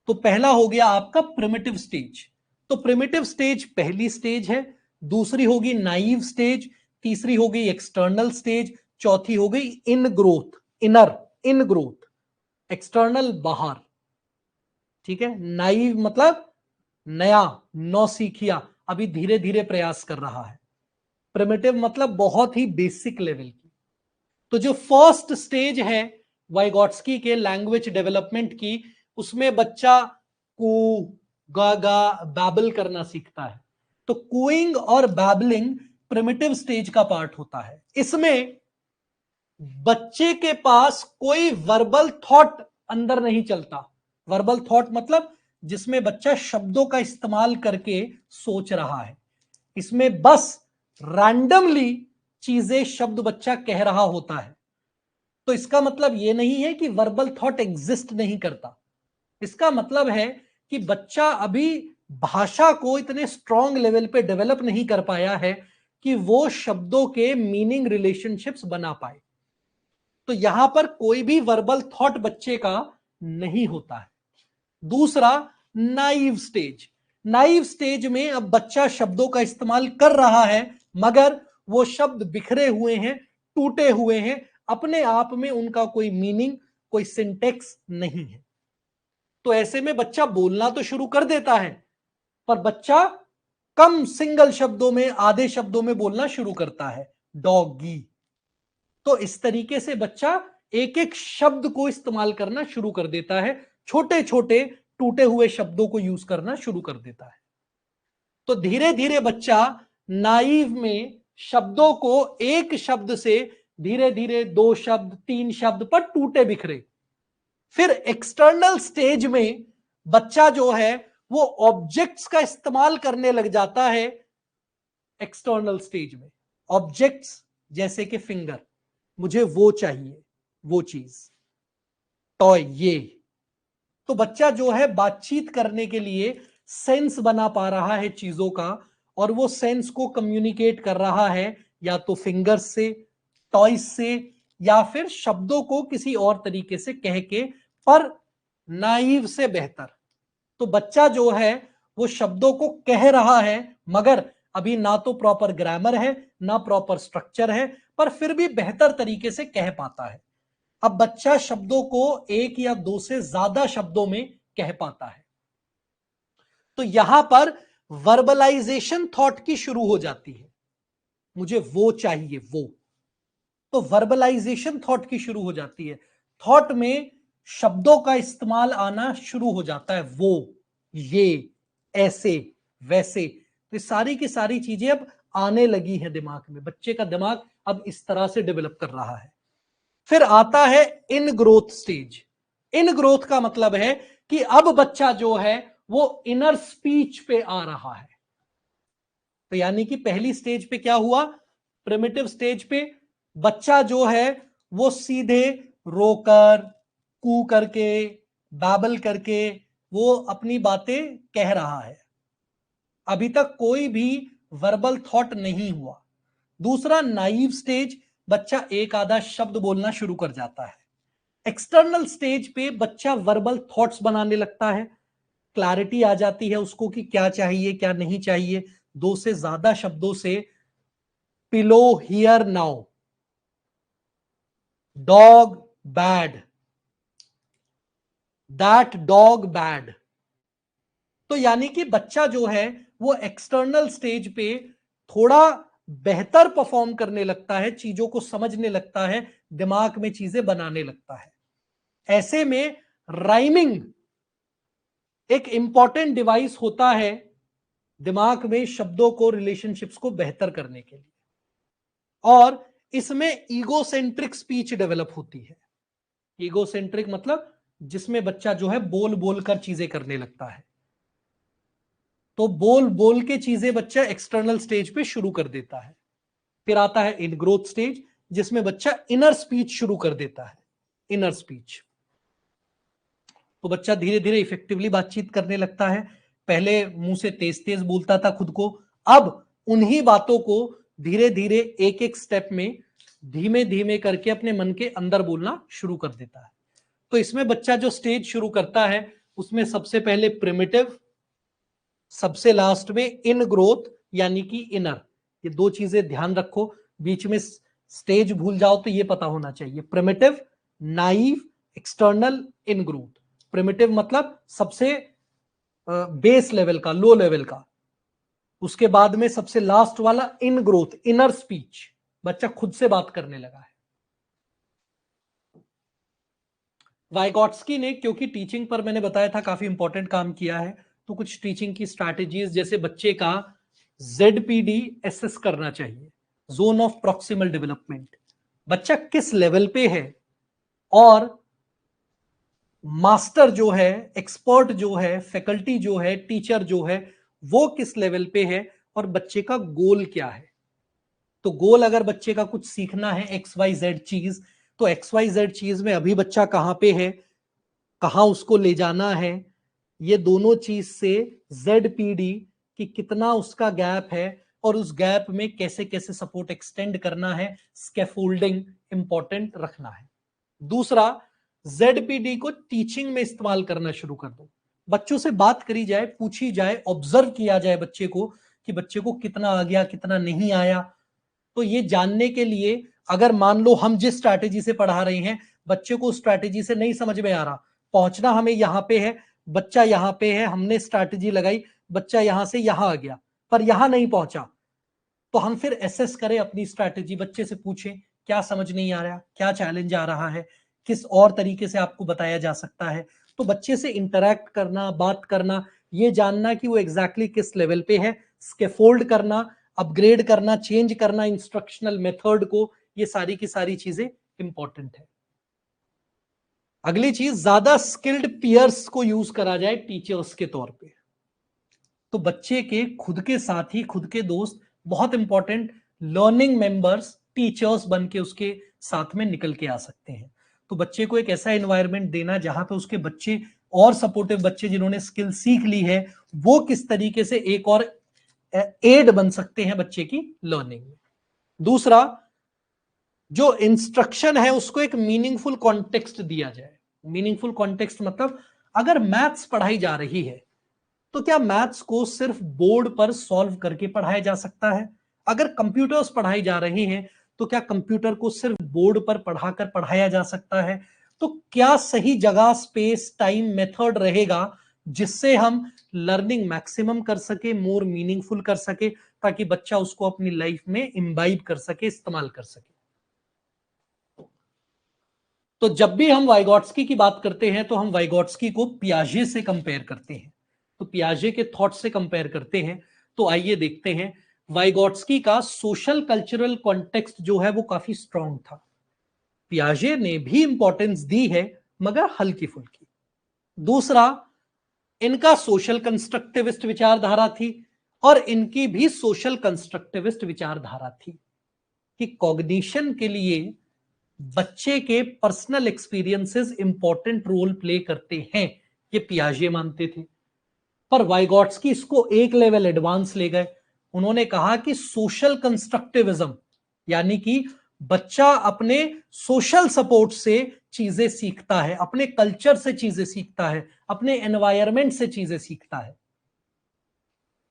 तो पहला हो गया आपका प्रिमिटिव स्टेज। तो प्रिमिटिव स्टेज पहली स्टेज है। दूसरी होगी नाइव स्टेज, तीसरी होगी एक्सटर्नल स्टेज, चौथी हो गई in growth, inner, in growth, external बाहर। ठीक है, नाइव मतलब नया, नौसिखिया, अभी धीरे धीरे प्रयास कर रहा है। प्रिमिटिव मतलब बहुत ही बेसिक लेवल की। तो जो फर्स्ट स्टेज है वाइगॉट्स्की के लैंग्वेज डेवलपमेंट की, उसमें बच्चा कू, गागा, बैबल करना सीखता है। तो कूइंग और बैबलिंग प्रिमिटिव स्टेज का पार्ट होता है। इसमें बच्चे के पास कोई वर्बल थॉट अंदर नहीं चलता। वर्बल थॉट मतलब जिसमें बच्चा शब्दों का इस्तेमाल करके सोच रहा है। इसमें बस रैंडमली चीजें शब्द बच्चा कह रहा होता है। तो इसका मतलब यह नहीं है कि वर्बल थॉट एग्जिस्ट नहीं करता। इसका मतलब है कि बच्चा अभी भाषा को इतने स्ट्रॉन्ग लेवल पे डेवलप नहीं कर पाया है कि वो शब्दों के मीनिंग रिलेशनशिप्स बना पाए। तो यहां पर कोई भी वर्बल थॉट बच्चे का नहीं होता है। दूसरा, नाइव स्टेज। नाइव स्टेज में अब बच्चा शब्दों का इस्तेमाल कर रहा है, मगर वो शब्द बिखरे हुए हैं, टूटे हुए हैं, अपने आप में उनका कोई मीनिंग, कोई सिंटेक्स नहीं है। तो ऐसे में बच्चा बोलना तो शुरू कर देता है, पर बच्चा कम सिंगल शब्दों में, आधे शब्दों में बोलना शुरू करता है, डॉगी। तो इस तरीके से बच्चा एक एक शब्द को इस्तेमाल करना शुरू कर देता है, छोटे छोटे टूटे हुए शब्दों को यूज करना शुरू कर देता है। तो धीरे धीरे बच्चा नाइव में शब्दों को एक शब्द से धीरे धीरे 2 शब्द, 3 शब्द पर टूटे बिखरे। फिर एक्सटर्नल स्टेज में बच्चा जो है वो ऑब्जेक्ट्स का इस्तेमाल करने लग जाता है। एक्सटर्नल स्टेज में ऑब्जेक्ट्स जैसे कि फिंगर, मुझे वो चाहिए, वो चीज, टॉय, ये। तो बच्चा जो है बातचीत करने के लिए सेंस बना पा रहा है चीजों का, और वो सेंस को कम्युनिकेट कर रहा है या तो फिंगर्स से, टॉयज से, या फिर शब्दों को किसी और तरीके से कह के, पर नाइव से बेहतर। तो बच्चा जो है वो शब्दों को कह रहा है, मगर अभी ना तो प्रॉपर ग्रामर है, ना प्रॉपर स्ट्रक्चर है, पर फिर भी बेहतर तरीके से कह पाता है। अब बच्चा शब्दों को 1 या 2 से ज्यादा शब्दों में कह पाता है। तो यहां पर वर्बलाइजेशन थॉट की शुरू हो जाती है, मुझे वो चाहिए, वो। तो वर्बलाइजेशन थॉट की शुरू हो जाती है, थॉट में शब्दों का इस्तेमाल आना शुरू हो जाता है, वो, ये, ऐसे, वैसे। तो सारी की सारी चीजें अब आने लगी है दिमाग में, बच्चे का दिमाग अब इस तरह से डेवलप कर रहा है। फिर आता है in growth stage. In growth का मतलब है कि अब बच्चा जो है वो इनर स्पीच पे आ रहा है। तो यानी कि पहली स्टेज पे क्या हुआ, प्रिमिटिव स्टेज पे बच्चा जो है वो सीधे रोकर, कू करके, बैबल करके वो अपनी बातें कह रहा है। अभी तक कोई भी वर्बल थॉट नहीं हुआ। दूसरा, नाइव स्टेज, बच्चा एक आधा शब्द बोलना शुरू कर जाता है। एक्सटर्नल स्टेज पे बच्चा वर्बल थॉट्स बनाने लगता है, क्लैरिटी आ जाती है उसको कि क्या चाहिए, क्या नहीं चाहिए। 2 से ज्यादा शब्दों से, pillow here now, dog bad, that dog bad. तो यानी कि बच्चा जो है वो एक्सटर्नल स्टेज पे थोड़ा बेहतर परफॉर्म करने लगता है, चीजों को समझने लगता है, दिमाग में चीजें बनाने लगता है। ऐसे में राइमिंग एक इंपॉर्टेंट डिवाइस होता है दिमाग में शब्दों को, रिलेशनशिप्स को बेहतर करने के लिए। और इसमें ईगोसेंट्रिक स्पीच डेवलप होती है। ईगोसेंट्रिक मतलब जिसमें बच्चा जो है बोल बोल कर चीजें करने लगता है। तो बोल बोल के चीजें बच्चा एक्सटर्नल स्टेज पे शुरू कर देता है। फिर आता है इन ग्रोथ स्टेज, जिसमें बच्चा इनर स्पीच शुरू कर देता है। इनर स्पीच, तो बच्चा धीरे धीरे इफेक्टिवली बातचीत करने लगता है। पहले मुंह से तेज तेज बोलता था खुद को, अब उन्हीं बातों को धीरे धीरे एक एक स्टेप में धीमे धीमे करके अपने मन के अंदर बोलना शुरू कर देता है। तो इसमें बच्चा जो स्टेज शुरू करता है उसमें सबसे पहले प्रिमिटिव, सबसे लास्ट में इन ग्रोथ यानी कि इनर। ये 2 चीजें ध्यान रखो, बीच में स्टेज भूल जाओ तो ये पता होना चाहिए, primitive, naive, external, in growth. Primitive मतलब सबसे बेस लेवल का, लो लेवल का। उसके बाद में सबसे लास्ट वाला इन ग्रोथ, इनर स्पीच, बच्चा खुद से बात करने लगा है। वाइगॉट्स्की ने, क्योंकि टीचिंग पर मैंने बताया था काफी इंपॉर्टेंट काम किया है, तो कुछ टीचिंग की स्ट्रैटेजीज, जैसे बच्चे का ZPD एसेस करना चाहिए, जोन ऑफ प्रॉक्सिमल डेवलपमेंट, बच्चा किस लेवल पे है, और मास्टर जो है, एक्सपर्ट जो है, फैकल्टी जो है, टीचर जो है, वो किस लेवल पे है, और बच्चे का गोल क्या है। तो गोल अगर बच्चे का कुछ सीखना है XYZ चीज, तो XYZ चीज में अभी बच्चा कहां पे है, कहां उसको ले जाना है, ये दोनों चीज से ZPD कि कितना उसका गैप है और उस गैप में कैसे कैसे सपोर्ट एक्सटेंड करना है, स्कैफोल्डिंग इंपॉर्टेंट रखना है। दूसरा, ZPD को टीचिंग में इस्तेमाल करना शुरू कर दो। बच्चों से बात करी जाए, पूछी जाए, ऑब्जर्व किया जाए बच्चे को कि बच्चे को कितना आ गया, कितना नहीं आया। तो ये जानने के लिए अगर मान लो हम जिस स्ट्रैटेजी से पढ़ा रहे हैं, बच्चे को उस स्ट्रैटेजी से नहीं समझ में आ रहा, पहुंचना हमें यहां पे है, बच्चा यहां पे है, हमने स्ट्रैटेजी लगाई, बच्चा यहां से यहां आ गया पर यहां नहीं पहुंचा, तो हम फिर एसेस करें अपनी स्ट्रैटेजी, बच्चे से पूछें क्या समझ नहीं आ रहा, क्या चैलेंज आ रहा है, किस और तरीके से आपको बताया जा सकता है। तो बच्चे से इंटरैक्ट करना, बात करना, ये जानना कि वो एग्जैक्टली किस लेवल पे है, स्कैफोल्ड करना, अपग्रेड करना, चेंज करना इंस्ट्रक्शनल मेथड को, ये सारी की सारी चीजें इंपॉर्टेंट है। अगली चीज, ज्यादा स्किल्ड पियर्स को यूज करा जाए टीचर्स के तौर पे। तो बच्चे के खुद के साथी, खुद के दोस्त बहुत इंपॉर्टेंट लर्निंग मेंबर्स, टीचर्स बन के उसके साथ में निकल के आ सकते हैं। तो बच्चे को एक ऐसा एनवायरनमेंट देना जहां पे उसके बच्चे और सपोर्टिव बच्चे जिन्होंने स्किल सीख ली है, वो किस तरीके से एक और एड बन सकते हैं बच्चे की लर्निंग में। दूसरा, जो इंस्ट्रक्शन है उसको एक मीनिंगफुल कॉन्टेक्स्ट दिया जाए। मीनिंगफुल कॉन्टेक्स्ट मतलब अगर मैथ्स पढ़ाई जा रही है तो क्या मैथ्स को सिर्फ बोर्ड पर सॉल्व करके पढ़ाया जा सकता है? अगर कंप्यूटर्स पढ़ाई जा रही हैं तो क्या कंप्यूटर को सिर्फ बोर्ड पर पढ़ाकर पढ़ाया जा सकता है? तो क्या सही जगह, स्पेस, टाइम, मेथड रहेगा जिससे हम लर्निंग मैक्सिमम कर सके, मोर मीनिंगफुल कर सके, ताकि बच्चा उसको अपनी लाइफ में इम्बाइब कर सके, इस्तेमाल कर सके। तो जब भी हम वाइगॉट्स्की की बात करते हैं तो हम वाइगॉट्स्की को पियाजे से कंपेयर करते हैं, तो पियाजे के थॉट से कंपेयर करते हैं। तो आइए देखते हैं, वाइगॉट्स्की का सोशल कल्चरल कॉन्टेक्स्ट जो है वो काफी स्ट्रांग था। पियाजे ने भी इंपॉर्टेंस दी है मगर हल्की फुल्की। दूसरा, इनका सोशल कंस्ट्रक्टिविस्ट विचारधारा थी और इनकी भी सोशल कंस्ट्रक्टिविस्ट विचारधारा थी कि कॉग्निशन के लिए बच्चे के personal experiences important role play करते हैं, ये पियाजे मानते थे। पर वाइगॉट्स्की इसको एक लेवल एडवांस ले गए। उन्होंने कहा कि सोशल कंस्ट्रक्टिविज्म यानी कि बच्चा अपने सोशल सपोर्ट से चीजें सीखता है, अपने कल्चर से चीजें सीखता है, अपने एनवायरमेंट से चीजें सीखता है।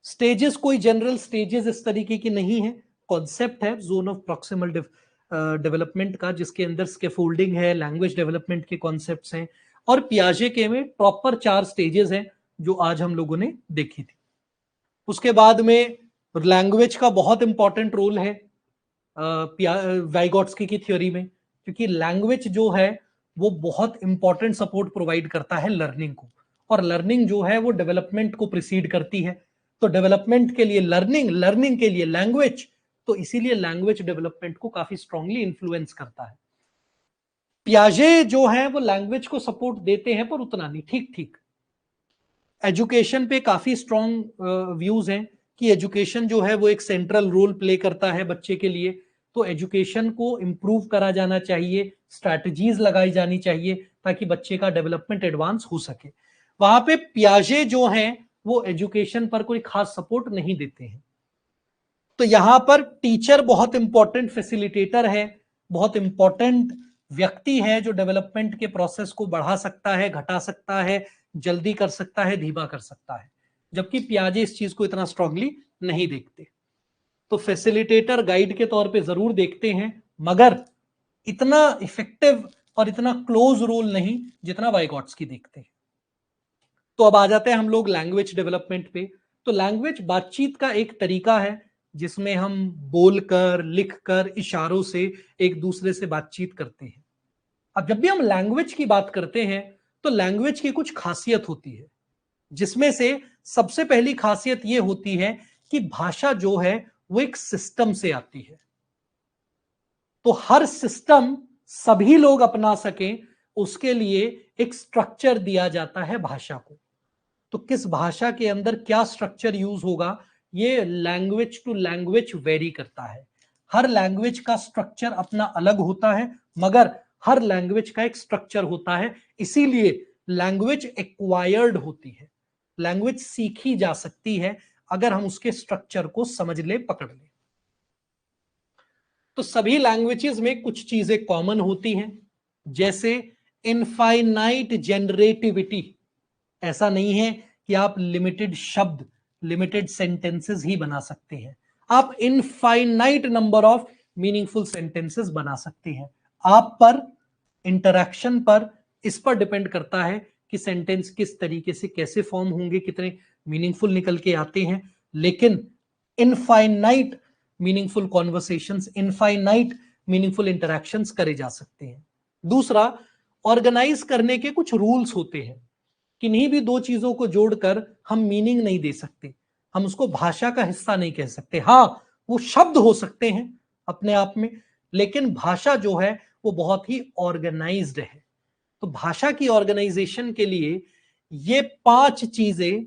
स्टेजेस कोई जनरल स्टेजेस इस तरीके की नहीं है, कॉन्सेप्ट है जोन ऑफ प्रॉक्सिमल डेवलपमेंट का, जिसके अंदर स्कैफोल्डिंग है, लैंग्वेज डेवलपमेंट के कॉन्सेप्ट्स हैं, और पियाजे के में प्रॉपर 4 स्टेजेस हैं जो आज हम लोगों ने देखी थी। उसके बाद में लैंग्वेज का बहुत इंपॉर्टेंट रोल है वाइगॉट्स्की की थ्योरी में, क्योंकि लैंग्वेज जो है वो बहुत इंपॉर्टेंट सपोर्ट प्रोवाइड करता है लर्निंग को, और लर्निंग जो है वो डेवलपमेंट को प्रिसीड करती है। तो डेवलपमेंट के लिए लर्निंग, लर्निंग के लिए लैंग्वेज, तो इसीलिए लैंग्वेज डेवलपमेंट को काफी स्ट्रांगली इन्फ्लुएंस करता है। पियाजे जो है वो लैंग्वेज को सपोर्ट देते हैं पर उतना नहीं, ठीक ठीक। एजुकेशन पे काफी स्ट्रांग व्यूज हैं कि एजुकेशन जो है वो एक सेंट्रल रोल प्ले करता है बच्चे के लिए, तो एजुकेशन को इंप्रूव करा जाना चाहिए, स्ट्रैटेजीज लगाई जानी चाहिए ताकि बच्चे का डेवलपमेंट एडवांस हो सके। वहां पे पियाजे जो हैं वो एजुकेशन पर कोई खास सपोर्ट नहीं देते हैं। तो यहां पर टीचर बहुत इंपॉर्टेंट फैसिलिटेटर है, बहुत इंपॉर्टेंट व्यक्ति है जो डेवलपमेंट के प्रोसेस को बढ़ा सकता है, घटा सकता है, जल्दी कर सकता है, धीमा कर सकता है, जबकि पियाजे इस चीज को इतना स्ट्रांगली नहीं देखते। तो फैसिलिटेटर, गाइड के तौर पे जरूर देखते हैं मगर इतना इफेक्टिव और इतना क्लोज रोल नहीं जितना वाइगॉट्स्की देखते हैं। तो अब आ जाते हैं हम लोग लैंग्वेज डेवलपमेंट पे। तो लैंग्वेज बातचीत का एक तरीका है जिसमें हम बोलकर, लिखकर, इशारों से एक दूसरे से बातचीत करते हैं। अब जब भी हम लैंग्वेज की बात करते हैं तो लैंग्वेज की कुछ खासियत होती है, जिसमें से सबसे पहली खासियत यह होती है कि भाषा जो है वो एक सिस्टम से आती है। तो हर सिस्टम सभी लोग अपना सकें उसके लिए एक स्ट्रक्चर दिया जाता है भाषा को। तो किस भाषा के अंदर क्या स्ट्रक्चर यूज होगा, ये लैंग्वेज टू लैंग्वेज वेरी करता है। हर लैंग्वेज का स्ट्रक्चर अपना अलग होता है, मगर हर लैंग्वेज का एक स्ट्रक्चर होता है। इसीलिए लैंग्वेज एक्वायर्ड होती है, लैंग्वेज सीखी जा सकती है अगर हम उसके स्ट्रक्चर को समझ ले, पकड़ ले। तो सभी लैंग्वेजेस में कुछ चीजें कॉमन होती हैं, जैसे इनफाइनाइट जनरेटिविटी। ऐसा नहीं है कि आप लिमिटेड शब्द, लिमिटेड सेंटेंसेस ही बना सकते हैं, आप infinite number of meaningful sentences बना सकते हैं। आप पर, इंटरैक्शन पर, इस पर डिपेंड करता है कि सेंटेंस किस तरीके से कैसे फॉर्म होंगे, कितने मीनिंगफुल निकल के आते हैं। लेकिन infinite meaningful conversations, infinite meaningful interactions करे जा सकते हैं। दूसरा, ऑर्गेनाइज करने के कुछ रूल्स होते हैं। किन्हीं भी दो चीजों को जोड़कर हम मीनिंग नहीं दे सकते, हम उसको भाषा का हिस्सा नहीं कह सकते। हाँ, वो शब्द हो सकते हैं अपने आप में, लेकिन भाषा जो है वो बहुत ही ऑर्गेनाइज्ड है। तो भाषा की ऑर्गेनाइजेशन के लिए ये 5 चीजें,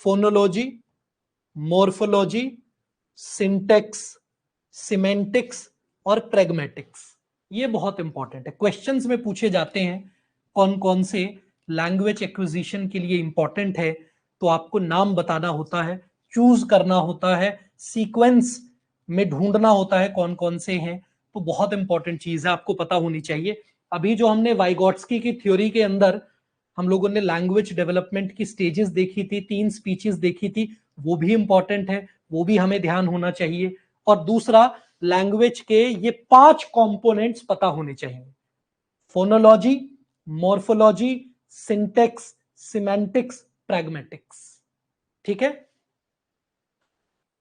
फोनोलॉजी, मोर्फोलॉजी, सिंटेक्स, सिमेंटिक्स और प्रेगमेटिक्स, ये बहुत इंपॉर्टेंट है। क्वेश्चंस में पूछे जाते हैं कौन कौन से लैंग्वेज एक्विजिशन के लिए इंपॉर्टेंट है, तो आपको नाम बताना होता है, चूज करना होता है, सीक्वेंस में ढूंढना होता है कौन कौन से हैं। तो बहुत इंपॉर्टेंट चीज है, आपको पता होनी चाहिए। अभी जो हमने वाइगॉट्स्की की थ्योरी के अंदर हम लोगों ने लैंग्वेज डेवलपमेंट की स्टेजेस देखी थी, 3 स्पीचेस देखी थी, वो भी इंपॉर्टेंट है, वो भी हमें ध्यान होना चाहिए। और दूसरा, लैंग्वेज के ये 5 कंपोनेंट्स पता होने चाहिए, phonology, morphology, syntax, semantics, pragmatics. ठीक है।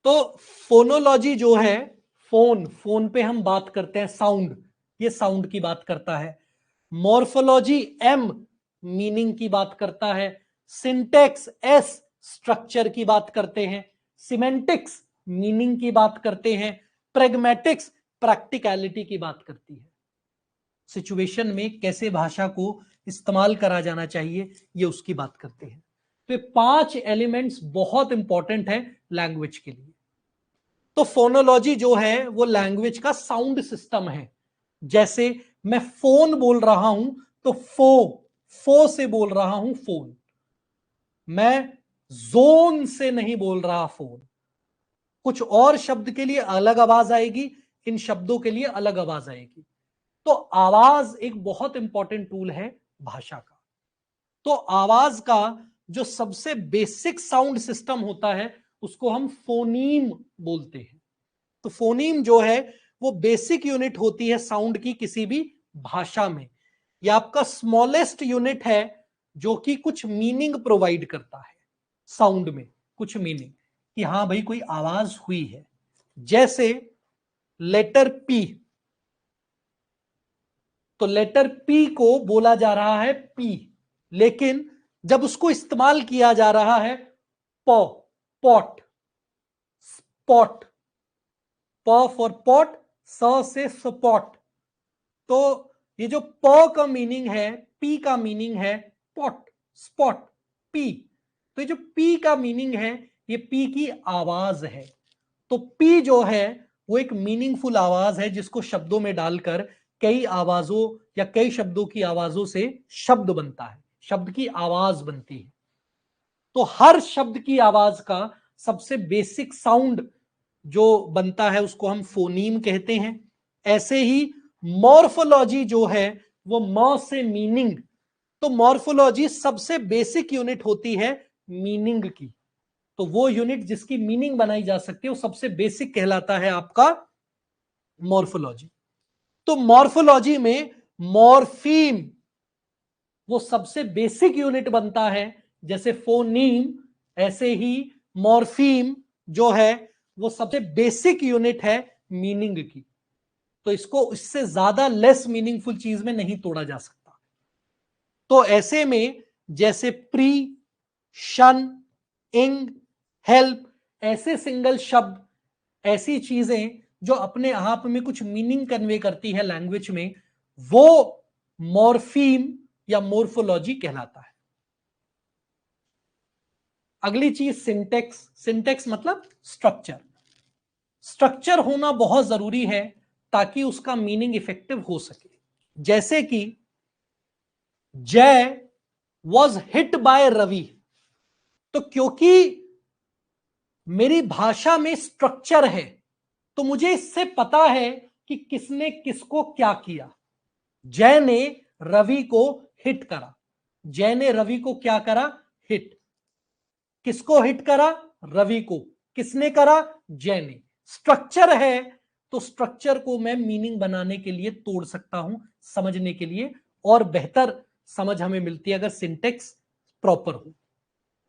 तो फोनोलॉजी जो है, फोन पे हम बात करते हैं, साउंड, ये साउंड की बात करता है। मॉर्फोलॉजी, एम, मीनिंग की बात करता है। सिंटेक्स, एस, स्ट्रक्चर की बात करते हैं। सिमेंटिक्स, मीनिंग की बात करते हैं। प्रेगमेटिक्स, प्रैक्टिकलिटी की बात करती है, सिचुएशन में कैसे भाषा को इस्तेमाल करा जाना चाहिए, ये उसकी बात करते हैं। तो ये 5 एलिमेंट्स बहुत इंपॉर्टेंट है लैंग्वेज के लिए। तो फोनोलॉजी जो है वो लैंग्वेज का साउंड सिस्टम है। जैसे मैं फोन बोल रहा हूं तो फो से बोल रहा हूं फोन, मैं जोन से नहीं बोल रहा फोन। कुछ और शब्द के लिए अलग आवाज आएगी, इन शब्दों के लिए अलग आवाज आएगी। तो आवाज एक बहुत इंपॉर्टेंट टूल है भाषा का। तो आवाज का जो सबसे बेसिक साउंड सिस्टम होता है उसको हम फोनीम बोलते हैं। तो फोनीम जो है वो बेसिक यूनिट होती है साउंड की किसी भी भाषा में। यह आपका स्मॉलेस्ट यूनिट है जो कि कुछ मीनिंग प्रोवाइड करता है साउंड में, कुछ मीनिंग कि हां भाई कोई आवाज हुई है। जैसे लेटर पी, तो लेटर पी को बोला जा रहा है पी, लेकिन जब उसको इस्तेमाल किया जा रहा है पॉ, पॉट, स्पॉट, प फॉर पॉट, स से सपॉट। तो ये जो प का मीनिंग है, पी का मीनिंग है पॉट, स्पॉट, पी। तो ये जो पी का मीनिंग है, ये पी की आवाज है। तो पी जो है वो एक मीनिंगफुल आवाज है जिसको शब्दों में डालकर कई आवाजों या कई शब्दों की आवाजों से शब्द बनता है, शब्द की आवाज बनती है। तो हर शब्द की आवाज का सबसे बेसिक साउंड जो बनता है उसको हम फोनीम कहते हैं। ऐसे ही मॉर्फोलॉजी जो है वो म से मीनिंग, तो मॉर्फोलॉजी सबसे बेसिक यूनिट होती है मीनिंग की। तो वो यूनिट जिसकी मीनिंग बनाई जा सकती है वो सबसे बेसिक कहलाता है आपका मॉर्फोलॉजी। तो मॉर्फोलॉजी में मॉर्फीम वो सबसे बेसिक यूनिट बनता है, जैसे फोनीम ऐसे ही मॉर्फीम जो है वो सबसे बेसिक यूनिट है मीनिंग की। तो इसको इससे ज्यादा लेस मीनिंगफुल चीज में नहीं तोड़ा जा सकता। तो ऐसे में जैसे प्री, शन, इंग, हेल्प, ऐसे सिंगल शब्द, ऐसी चीजें जो अपने आप में कुछ मीनिंग कन्वे करती है लैंग्वेज में, वो मॉर्फीम या मोर्फोलॉजी कहलाता है। अगली चीज सिंटेक्स। सिंटेक्स मतलब स्ट्रक्चर। स्ट्रक्चर होना बहुत जरूरी है ताकि उसका मीनिंग इफेक्टिव हो सके। जैसे कि जय वॉज हिट बाय रवि, तो क्योंकि मेरी भाषा में स्ट्रक्चर है तो मुझे इससे पता है कि किसने किसको क्या किया। जय ने रवि को हिट करा। जय ने रवि को क्या करा? हिट। किसको हिट करा? रवि को। किसने करा? जय ने। स्ट्रक्चर है तो स्ट्रक्चर को मैं मीनिंग बनाने के लिए तोड़ सकता हूं, समझने के लिए, और बेहतर समझ हमें मिलती है अगर सिंटेक्स प्रॉपर हो।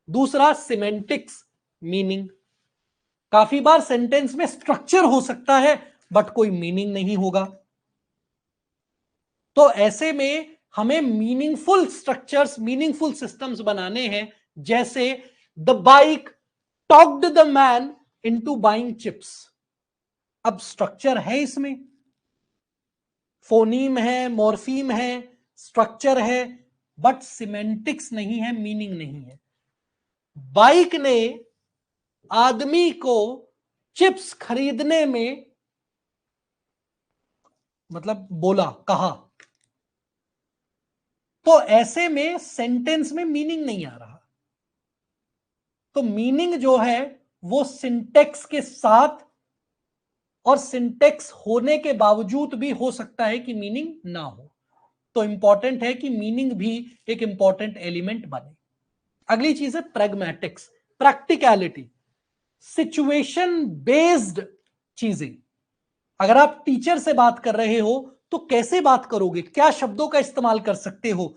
दूसरा सिमेंटिक्स, मीनिंग। काफी बार सेंटेंस में स्ट्रक्चर हो सकता है बट कोई मीनिंग नहीं होगा, तो ऐसे में हमें मीनिंगफुल स्ट्रक्चर्स, मीनिंगफुल सिस्टम्स बनाने हैं। जैसे the bike talked the man into buying chips. अब स्ट्रक्चर है इसमें, फोनीम है, मॉर्फीम है, स्ट्रक्चर है, बट सिमेंटिक्स नहीं है, मीनिंग नहीं है। बाइक ने आदमी को चिप्स खरीदने में मतलब बोला, कहा, तो ऐसे में सेंटेंस में मीनिंग नहीं आ रहा। तो मीनिंग जो है वो सिंटेक्स के साथ, और सिंटेक्स होने के बावजूद भी हो सकता है कि मीनिंग ना हो। तो इंपॉर्टेंट है कि मीनिंग भी एक इंपॉर्टेंट एलिमेंट बने। अगली चीज है प्रैग्मेटिक्स, प्रैक्टिकलिटी, सिचुएशन बेस्ड चीजें। अगर आप टीचर से बात कर रहे हो तो कैसे बात करोगे, क्या शब्दों का इस्तेमाल कर सकते हो,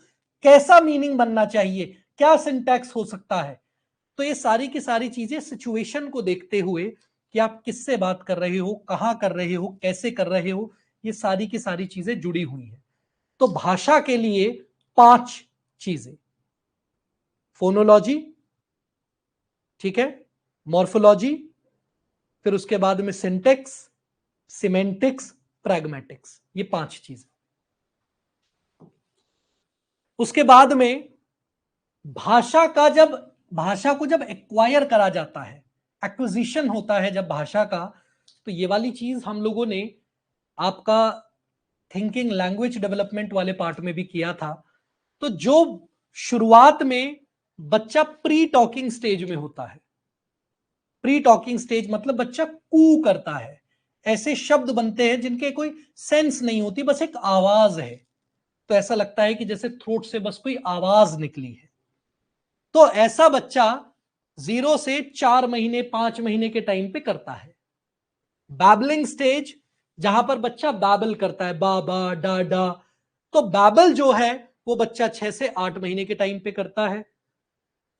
कैसा मीनिंग बनना चाहिए, क्या सिंटैक्स हो सकता है। तो ये सारी की सारी चीजें सिचुएशन को देखते हुए कि आप किससे बात कर रहे हो, कहां कर रहे हो, कैसे कर रहे हो, ये सारी की सारी चीजें जुड़ी हुई हैं। तो भाषा के लिए 5 चीजें: फोनोलॉजी, ठीक है, मॉर्फोलॉजी, फिर उसके बाद में सिंटेक्स, सिमेंटिक्स, प्रैग्मेटिक्स, ये 5 चीजें। उसके बाद में भाषा को जब एक्वायर करा जाता है, एक्विजिशन होता है जब भाषा का, तो ये वाली चीज हम लोगों ने आपका थिंकिंग लैंग्वेज डेवलपमेंट वाले पार्ट में भी किया था। तो जो शुरुआत में बच्चा प्री टॉकिंग स्टेज में होता है, प्री टॉकिंग स्टेज मतलब बच्चा कू करता है, ऐसे शब्द बनते हैं जिनके कोई सेंस नहीं होती, बस एक आवाज है, तो ऐसा लगता है कि जैसे थ्रोट से बस कोई आवाज निकली है। तो ऐसा बच्चा 0 से 4 महीने 5 महीने के टाइम पे करता है। बैबलिंग स्टेज, जहां पर बच्चा बैबल करता है, बा बा डा डा, तो बैबल जो है वो बच्चा 6 से 8 महीने के टाइम पे करता है।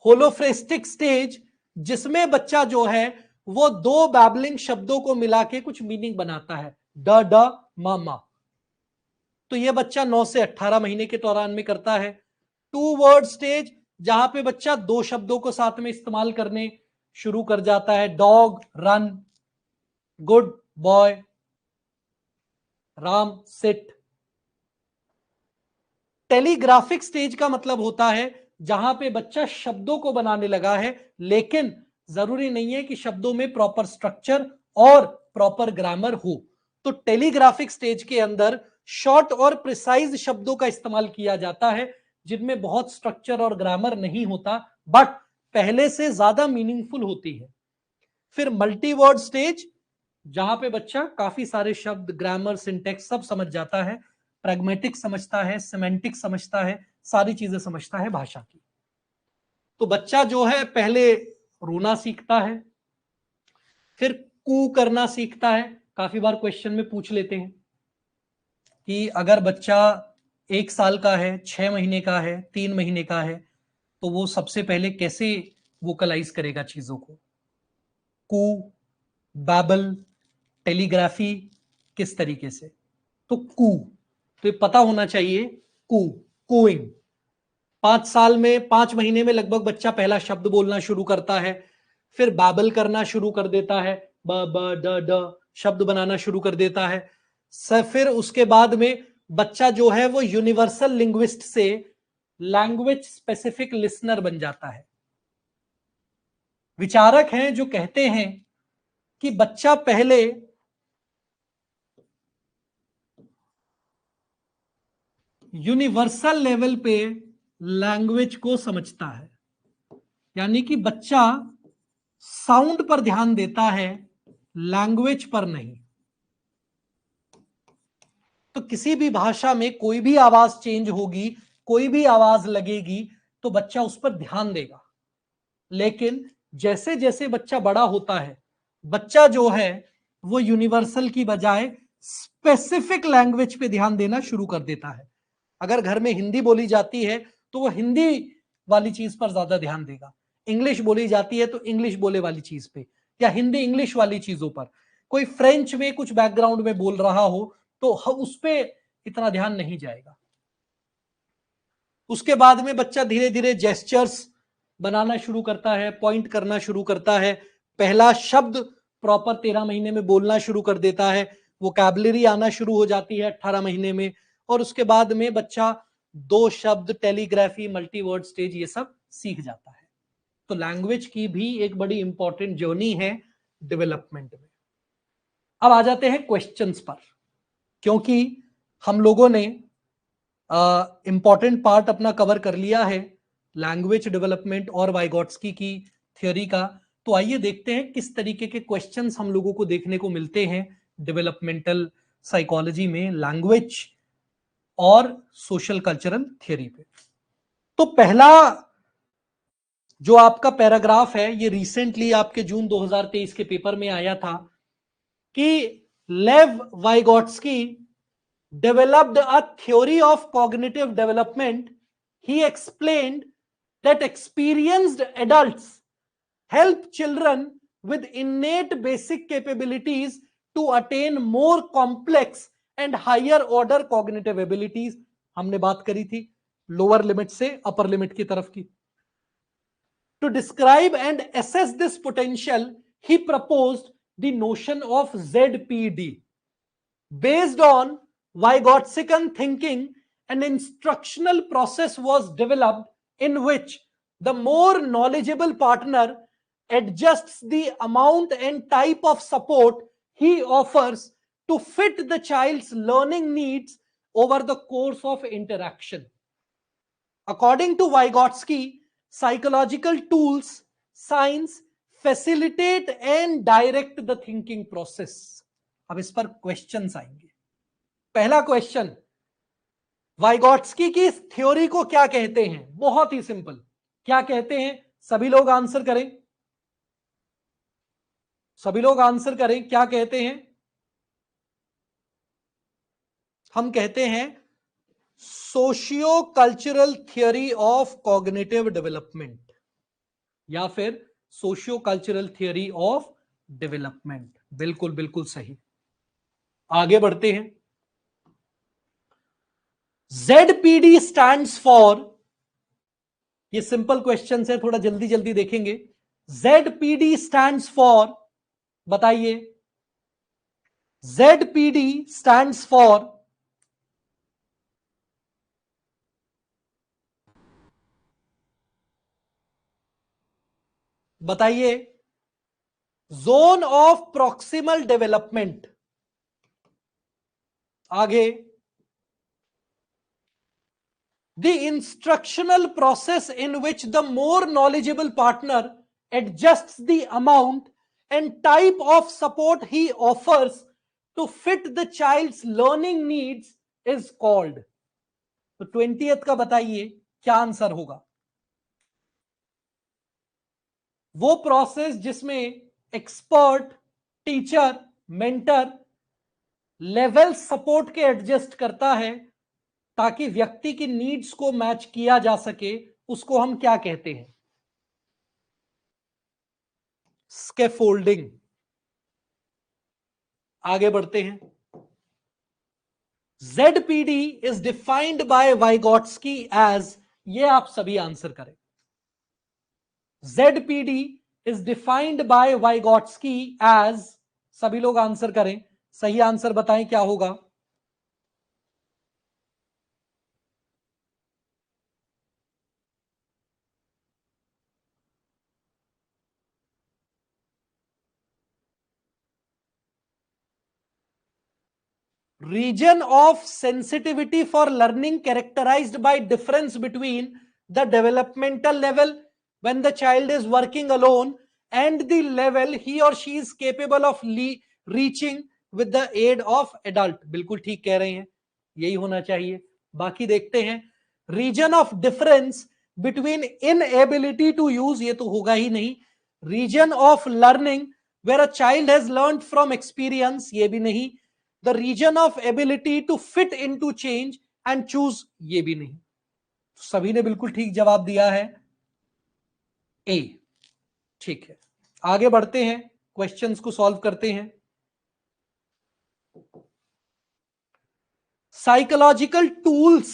होलोफ्रेस्टिक स्टेज, जिसमें बच्चा जो है वो 2 बैबलिंग शब्दों को मिला के कुछ मीनिंग बनाता है, ड ड मा मा, तो ये बच्चा 9 से 18 महीने के दौरान में करता है। 2 वर्ड स्टेज, जहां पे बच्चा 2 शब्दों को साथ में इस्तेमाल करने शुरू कर जाता है, dog run, good boy, Ram sit. Telegraphic stage का मतलब होता है जहां पे बच्चा शब्दों को बनाने लगा है, लेकिन जरूरी नहीं है कि शब्दों में प्रॉपर स्ट्रक्चर और प्रॉपर ग्रामर हो। तो टेलीग्राफिक स्टेज के अंदर शॉर्ट और प्रिसाइज शब्दों का इस्तेमाल किया जाता है जिनमें बहुत स्ट्रक्चर और ग्रामर नहीं होता, बट पहले से ज्यादा मीनिंगफुल होती है। फिर मल्टी वर्ड स्टेज, जहां पे बच्चा काफी सारे शब्द, ग्रामर, सिंटेक्स सब समझ जाता है, प्रैग्मेटिक समझता है, सिमेंटिक समझता है, सारी चीजें समझता है भाषा की। तो बच्चा जो है पहले रोना सीखता है, फिर कू करना सीखता है। काफी बार क्वेश्चन में पूछ लेते हैं कि अगर बच्चा 1 साल का है, 6 महीने का है, 3 महीने का है, तो वो सबसे पहले कैसे वोकलाइज करेगा चीजों को, कू, बैबल, टेलीग्राफी, किस तरीके से। तो कू, तो ये पता होना चाहिए, कू, कूइंग। 5 साल में, 5 महीने में लगभग बच्चा पहला शब्द बोलना शुरू करता है, फिर बैबल करना शुरू कर देता है, ब ब ड ड शब्द बनाना शुरू कर देता है। फिर उसके बाद में बच्चा जो है वो यूनिवर्सल लिंग्विस्ट से लैंग्वेज स्पेसिफिक लिसनर बन जाता है। विचारक हैं जो कहते हैं कि बच्चा पहले यूनिवर्सल लेवल पे लैंग्वेज को समझता है, यानी कि बच्चा साउंड पर ध्यान देता है, लैंग्वेज पर नहीं। तो किसी भी भाषा में कोई भी आवाज चेंज होगी, कोई भी आवाज लगेगी, तो बच्चा उस पर ध्यान देगा। लेकिन जैसे जैसे बच्चा बड़ा होता है, बच्चा जो है वो यूनिवर्सल की बजाय स्पेसिफिक लैंग्वेज पे ध्यान देना शुरू कर देता है। अगर घर में हिंदी बोली जाती है तो वो हिंदी वाली चीज पर ज्यादा ध्यान देगा, इंग्लिश बोली जाती है तो इंग्लिश बोले वाली चीज पे, या हिंदी इंग्लिश वाली चीजों पर। कोई फ्रेंच में कुछ बैकग्राउंड में बोल रहा हो तो उस पर इतना ध्यान नहीं जाएगा। उसके बाद में बच्चा धीरे धीरे जेस्चर्स बनाना शुरू करता है, पॉइंट करना शुरू करता है, पहला शब्द प्रॉपर 13 महीने में बोलना शुरू कर देता है, वोकैबुलरी आना शुरू हो जाती है 18 महीने में, और उसके बाद में बच्चा 2 शब्द, टेलीग्राफी, मल्टीवर्ड स्टेज, ये सब सीख जाता है। तो लैंग्वेज की भी एक बड़ी इंपॉर्टेंट जर्नी है डेवलपमेंट में। अब आ जाते हैं क्वेश्चंस पर, क्योंकि हम लोगों ने इंपॉर्टेंट पार्ट अपना कवर कर लिया है लैंग्वेज डेवलपमेंट और वाइगॉट्स्की की थ्योरी का। तो आइए देखते हैं किस तरीके के क्वेश्चंस हम लोगों को देखने को मिलते हैं डेवलपमेंटल साइकोलॉजी में लैंग्वेज और सोशल कल्चरल थ्योरी पे। तो पहला जो आपका पैराग्राफ है, ये रिसेंटली आपके जून 2023 के पेपर में आया था कि लेव वाइगॉट्स्की developed a theory of cognitive development. He explained that experienced adults help children with innate basic capabilities to attain more complex and higher order cognitive abilities. हमने बात करी थी लोअर लिमिट से अपर लिमिट की तरफ की। To describe and assess this potential, he proposed the notion of ZPD. Based on Vygotskian thinking, an instructional process was developed in which the more knowledgeable partner adjusts the amount and type of support he offers to fit the child's learning needs over the course of interaction. According to Vygotsky, psychological tools, signs facilitate and direct the thinking process. अब इस पर questions आएंगे। पहला question, वाइगॉट्स्की की इस theory को क्या कहते हैं? बहुत ही सिंपल, क्या कहते हैं? सभी लोग आंसर करें, सभी लोग आंसर करें, क्या कहते हैं? हम कहते हैं socio cultural theory of cognitive development, या फिर socio cultural theory of development. बिल्कुल बिल्कुल सही। आगे बढ़ते हैं। ZPD स्टैंड्स फॉर, ये सिंपल क्वेश्चन है, थोड़ा जल्दी जल्दी देखेंगे। ZPD स्टैंड्स फॉर, बताइए। ZPD स्टैंड्स फॉर, बताइए। Zone of proximal development. आगे, the instructional process in which the more knowledgeable partner adjusts the amount and type of support he offers to fit the child's learning needs is called. तो 20th का बताइए क्या answer होगा? वो process जिसमें expert, teacher, mentor level support के adjust करता है ताकि व्यक्ति की नीड्स को मैच किया जा सके, उसको हम क्या कहते हैं? स्कैफोल्डिंग। आगे बढ़ते हैं। ZPD is defined by Vygotsky as, ये आप सभी आंसर करें। ZPD is defined by Vygotsky as, सभी लोग आंसर करें, सही आंसर बताएं क्या होगा? region of sensitivity for learning characterized by difference between the developmental level when the child is working alone and the level he or she is capable of reaching with the aid of adult. बिल्कुल ठीक कह रहे हैं, यही होना चाहिए. बाकी देखते हैं. Reason of difference between inability to use, ये तो होगा ही नहीं. Reason of learning where a child has learned from experience, ये भी नहीं. The reason of ability to fit into change and choose, ये भी नहीं. सभी ने बिल्कुल ठीक जवाब दिया है, ए. ठीक है, आगे बढ़ते हैं, क्वेश्चंस को सॉल्व करते हैं. Psychological tools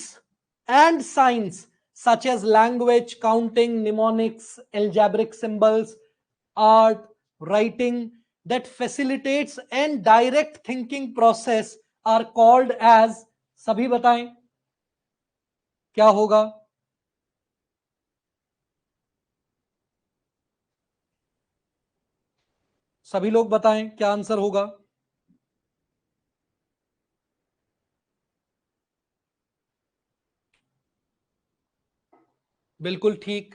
and signs such as language, counting, mnemonics, algebraic symbols, art, writing that facilitates and direct thinking process are called as, सभी बताएं क्या होगा. सभी लोग बताएं क्या आंसर होगा. बिल्कुल ठीक,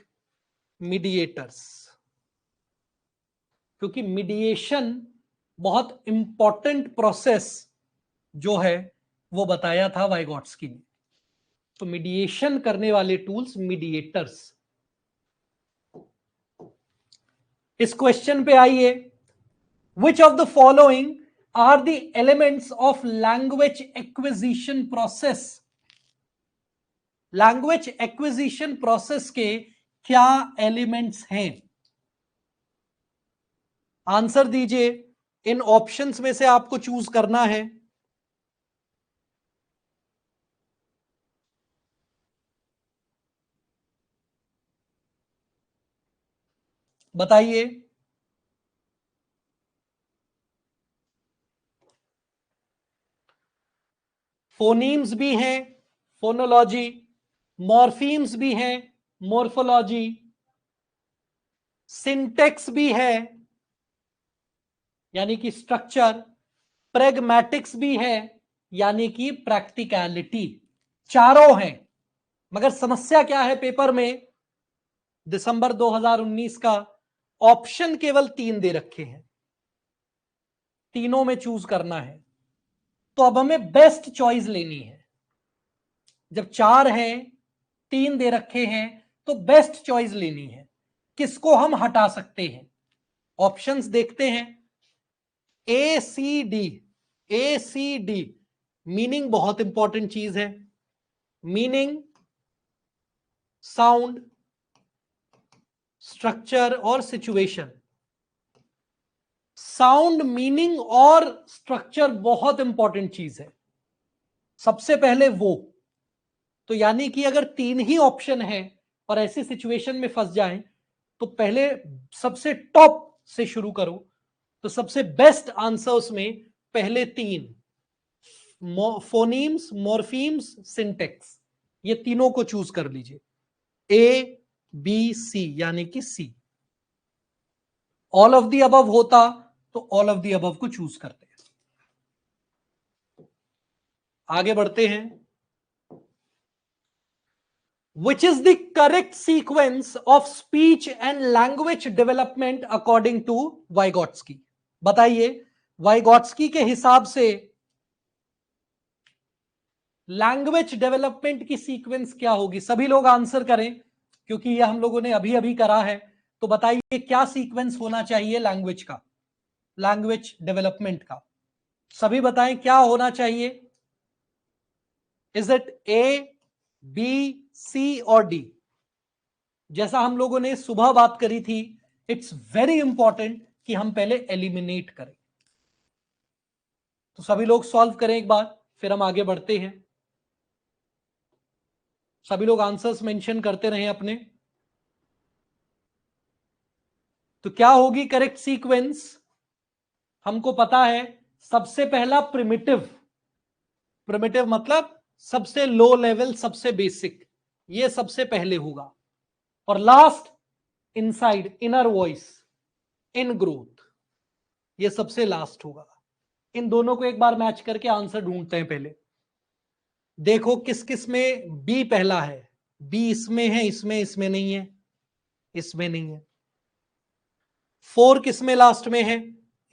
मीडिएटर्स. क्योंकि मीडिएशन बहुत इंपॉर्टेंट प्रोसेस जो है वो बताया था वाइगॉट्स्की ने. तो मीडिएशन करने वाले टूल्स मीडिएटर्स. इस क्वेश्चन पे आइए. Which of the following are the elements of language acquisition process. Language acquisition process के क्या एलिमेंट्स हैं. आंसर दीजिए. इन ऑप्शंस में से आपको चूज करना है. बताइए. फोनीम्स भी हैं, फोनोलॉजी. मॉर्फीम्स भी हैं, मॉर्फोलॉजी. सिंटेक्स भी है, यानी कि स्ट्रक्चर. प्रेगमैटिक्स भी है, यानी कि प्रैक्टिकलिटी. चारों हैं. मगर समस्या क्या है पेपर में, दिसंबर 2019 का ऑप्शन केवल 3 दे रखे हैं, तीनों में चूज करना है. तो अब हमें बेस्ट चॉइस लेनी है. जब 4 हैं, 3 दे रखे हैं, तो बेस्ट चॉइस लेनी है. किसको हम हटा सकते हैं. ऑप्शंस देखते हैं. ए सी डी. ए सी डी मीनिंग बहुत इंपॉर्टेंट चीज है. मीनिंग, साउंड, स्ट्रक्चर और सिचुएशन. साउंड, मीनिंग और स्ट्रक्चर बहुत इंपॉर्टेंट चीज है. सबसे पहले वो. तो यानी कि अगर 3 ही ऑप्शन है और ऐसी सिचुएशन में फंस जाएं, तो पहले सबसे टॉप से शुरू करो. तो सबसे बेस्ट आंसर्स में पहले 3, फोनीम्स, मॉर्फीम्स, सिंटेक्स, ये तीनों को चूज कर लीजिए. ए बी सी, यानी कि सी. ऑल ऑफ द अबव होता तो ऑल ऑफ द अबव को चूज करते हैं. आगे बढ़ते हैं. Which is the correct sequence of speech and language development according to Vygotsky? बताइए, वाइगॉट्स्की के हिसाब से लैंग्वेज डेवलपमेंट की सीक्वेंस क्या होगी. सभी लोग आंसर करें, क्योंकि यह हम लोगों ने अभी अभी करा है. तो बताइए क्या सीक्वेंस होना चाहिए लैंग्वेज का, लैंग्वेज डेवलपमेंट का. सभी बताएं क्या होना चाहिए. इज इट ए, बी, सी और डी. जैसा हम लोगों ने सुबह बात करी थी, इट्स वेरी इंपॉर्टेंट कि हम पहले एलिमिनेट करें. तो सभी लोग सॉल्व करें एक बार, फिर हम आगे बढ़ते हैं. सभी लोग आंसर्स मेंशन करते रहे अपने. तो क्या होगी करेक्ट सीक्वेंस. हमको पता है सबसे पहला प्रिमिटिव. प्रिमिटिव मतलब सबसे लो लेवल, सबसे बेसिक, ये सबसे पहले होगा. और last inside, inner voice, in growth, ये सबसे लास्ट होगा. इन दोनों को एक बार मैच करके आंसर ढूंढते हैं। पहले देखो किस किस में बी पहला है, बी इसमें है, इसमें नहीं है, इसमें नहीं है। 4 किस में लास्ट में है,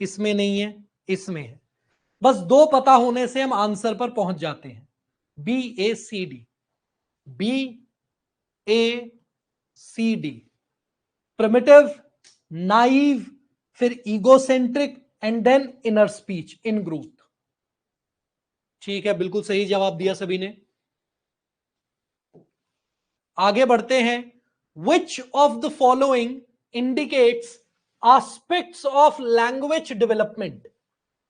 इसमें नहीं है, इसमें है। बस दो पता होने से हम आंसर पर पहुंच जाते हैं। B A C D, B A C D, primitive, naive, फिर egocentric and then inner speech in group. ठीक है, बिल्कुल सही जवाब दिया सभी ने। आगे बढ़ते हैं। विच of the following indicates aspects of language development.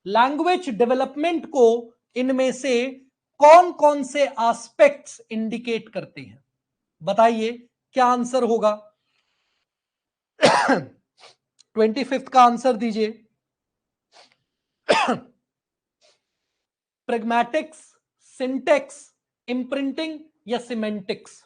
Language development को इनमें से कौन कौन से एस्पेक्ट्स इंडिकेट करते हैं, बताइए क्या आंसर होगा। 25th का आंसर दीजिए। प्रेग्मेटिक्स, सिंटेक्स, इम्प्रिंटिंग या सिमेंटिक्स।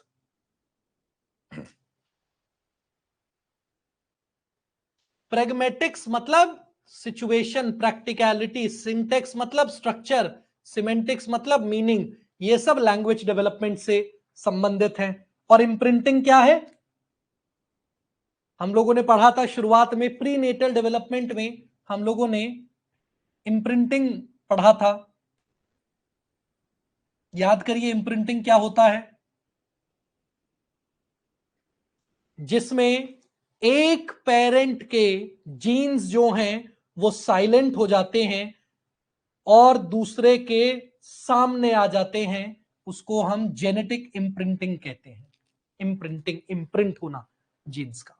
प्रेग्मेटिक्स मतलब सिचुएशन, प्रैक्टिकलिटी, सिंटेक्स मतलब स्ट्रक्चर, सिमेंटिक्स मतलब मीनिंग। ये सब लैंग्वेज डेवलपमेंट से संबंधित हैं। और इम्प्रिंटिंग क्या है, हम लोगों ने पढ़ा था शुरुआत में, प्री नेटल डेवलपमेंट में हम लोगों ने इम्प्रिंटिंग पढ़ा था। याद करिए इम्प्रिंटिंग क्या होता है, जिसमें एक पेरेंट के जीन्स जो हैं वो साइलेंट हो जाते हैं और दूसरे के सामने आ जाते हैं, उसको हम जेनेटिक इम्प्रिंटिंग कहते हैं। इम्प्रिंटिंग, इम्प्रिंट होना जीन्स का।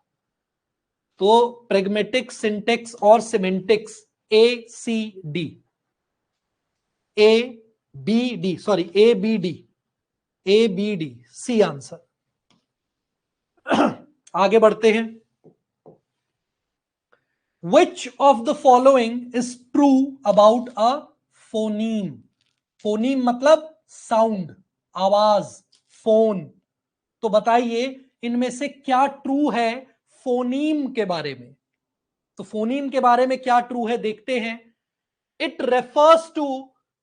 तो प्रेग्मेटिक्स, सिंटेक्स और semantics, A C D, A B D, sorry A B D, A B D, C answer. आगे बढ़ते हैं। Which of the following is true about a phoneme? Phoneme मतलब sound, आवाज, phone. तो बताइए इनमें से क्या ट्रू है फोनीम के बारे में। तो फोनीम के बारे में क्या ट्रू है देखते हैं। It refers to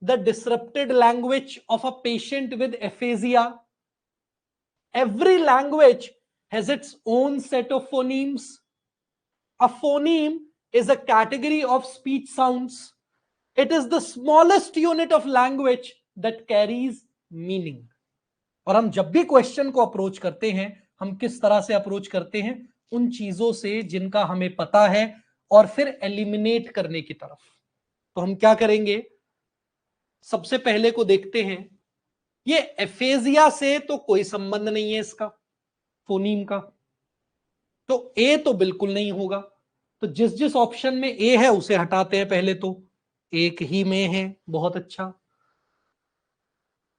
the disrupted language of a patient with aphasia. Every language has its own set of phonemes. A phoneme is a category of speech sounds. It is the smallest unit of language that carries meaning. और हम जब भी question को approach करते हैं, हम किस तरह से अप्रोच करते हैं, उन चीजों से जिनका हमें पता है और फिर एलिमिनेट करने की तरफ। तो हम क्या करेंगे, सबसे पहले को देखते हैं। ये एफेजिया से तो कोई संबंध नहीं है इसका, फोनीम का, तो ए तो बिल्कुल नहीं होगा। तो जिस जिस ऑप्शन में ए है उसे हटाते हैं पहले, तो एक ही में है, बहुत अच्छा।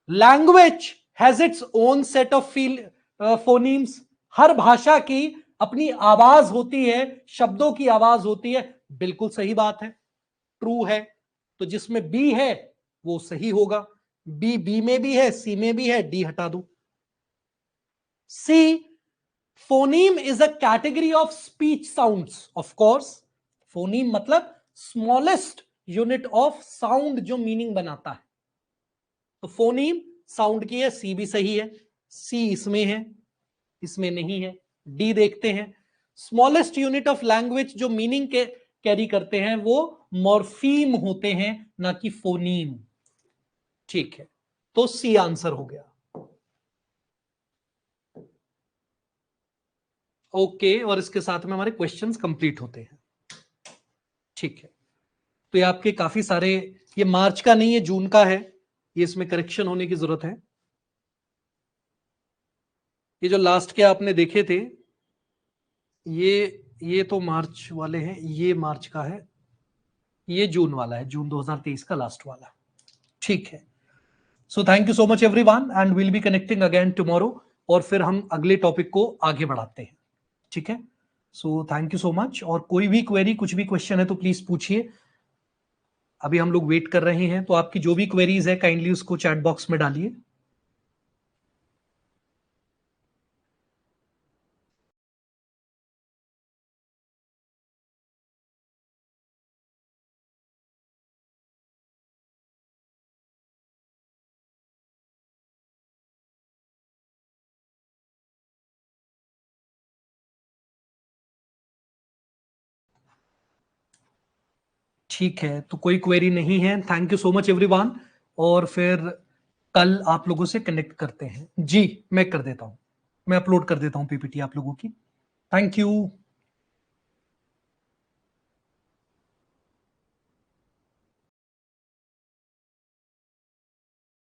Language has its own set of feel phonemes. हर भाषा की अपनी आवाज होती है, शब्दों की आवाज होती है, बिल्कुल सही बात है, ट्रू है। तो जिसमें बी है वो सही होगा। बी में भी है, सी में भी है, डी हटा दो। C, phoneme is a category of speech sounds. Of course, phoneme मतलब स्मॉलेस्ट यूनिट ऑफ साउंड जो मीनिंग बनाता है। तो फोनीम साउंड की है, सी भी सही है, सी इसमें है, इसमें नहीं है। डी देखते हैं। स्मॉलेस्ट यूनिट ऑफ लैंग्वेज जो मीनिंग के कैरी करते हैं वो मॉर्फीम होते हैं, ना कि फोनीम। ठीक है, तो सी आंसर हो गया। ओके, और इसके साथ में हमारे क्वेश्चंस कंप्लीट होते हैं। ठीक है, तो ये आपके काफी सारे, ये मार्च का नहीं है, जून का है, ये इसमें करेक्शन होने की जरूरत है। ये जो लास्ट के आपने देखे थे, ये तो मार्च वाले हैं, ये मार्च का है, ये जून वाला है, जून 2023 का लास्ट वाला। ठीक है, so thank you so much everyone and will be connecting again tomorrow, और फिर हम अगले टॉपिक को आगे बढ़ाते हैं। ठीक है, so thank you so much. और कोई भी क्वेरी, कुछ भी क्वेश्चन है तो प्लीज पूछिए, अभी हम लोग वेट कर रहे हैं। तो आपकी जो भी क्वेरीज है काइंडली उसको चैट बॉक्स में डालिए। ठीक है, तो कोई क्वेरी नहीं है। Thank you so much everyone, और फिर कल आप लोगों से कनेक्ट करते हैं। जी, मैं कर देता हूं, मैं अपलोड कर देता हूं पीपीटी आप लोगों की। Thank you.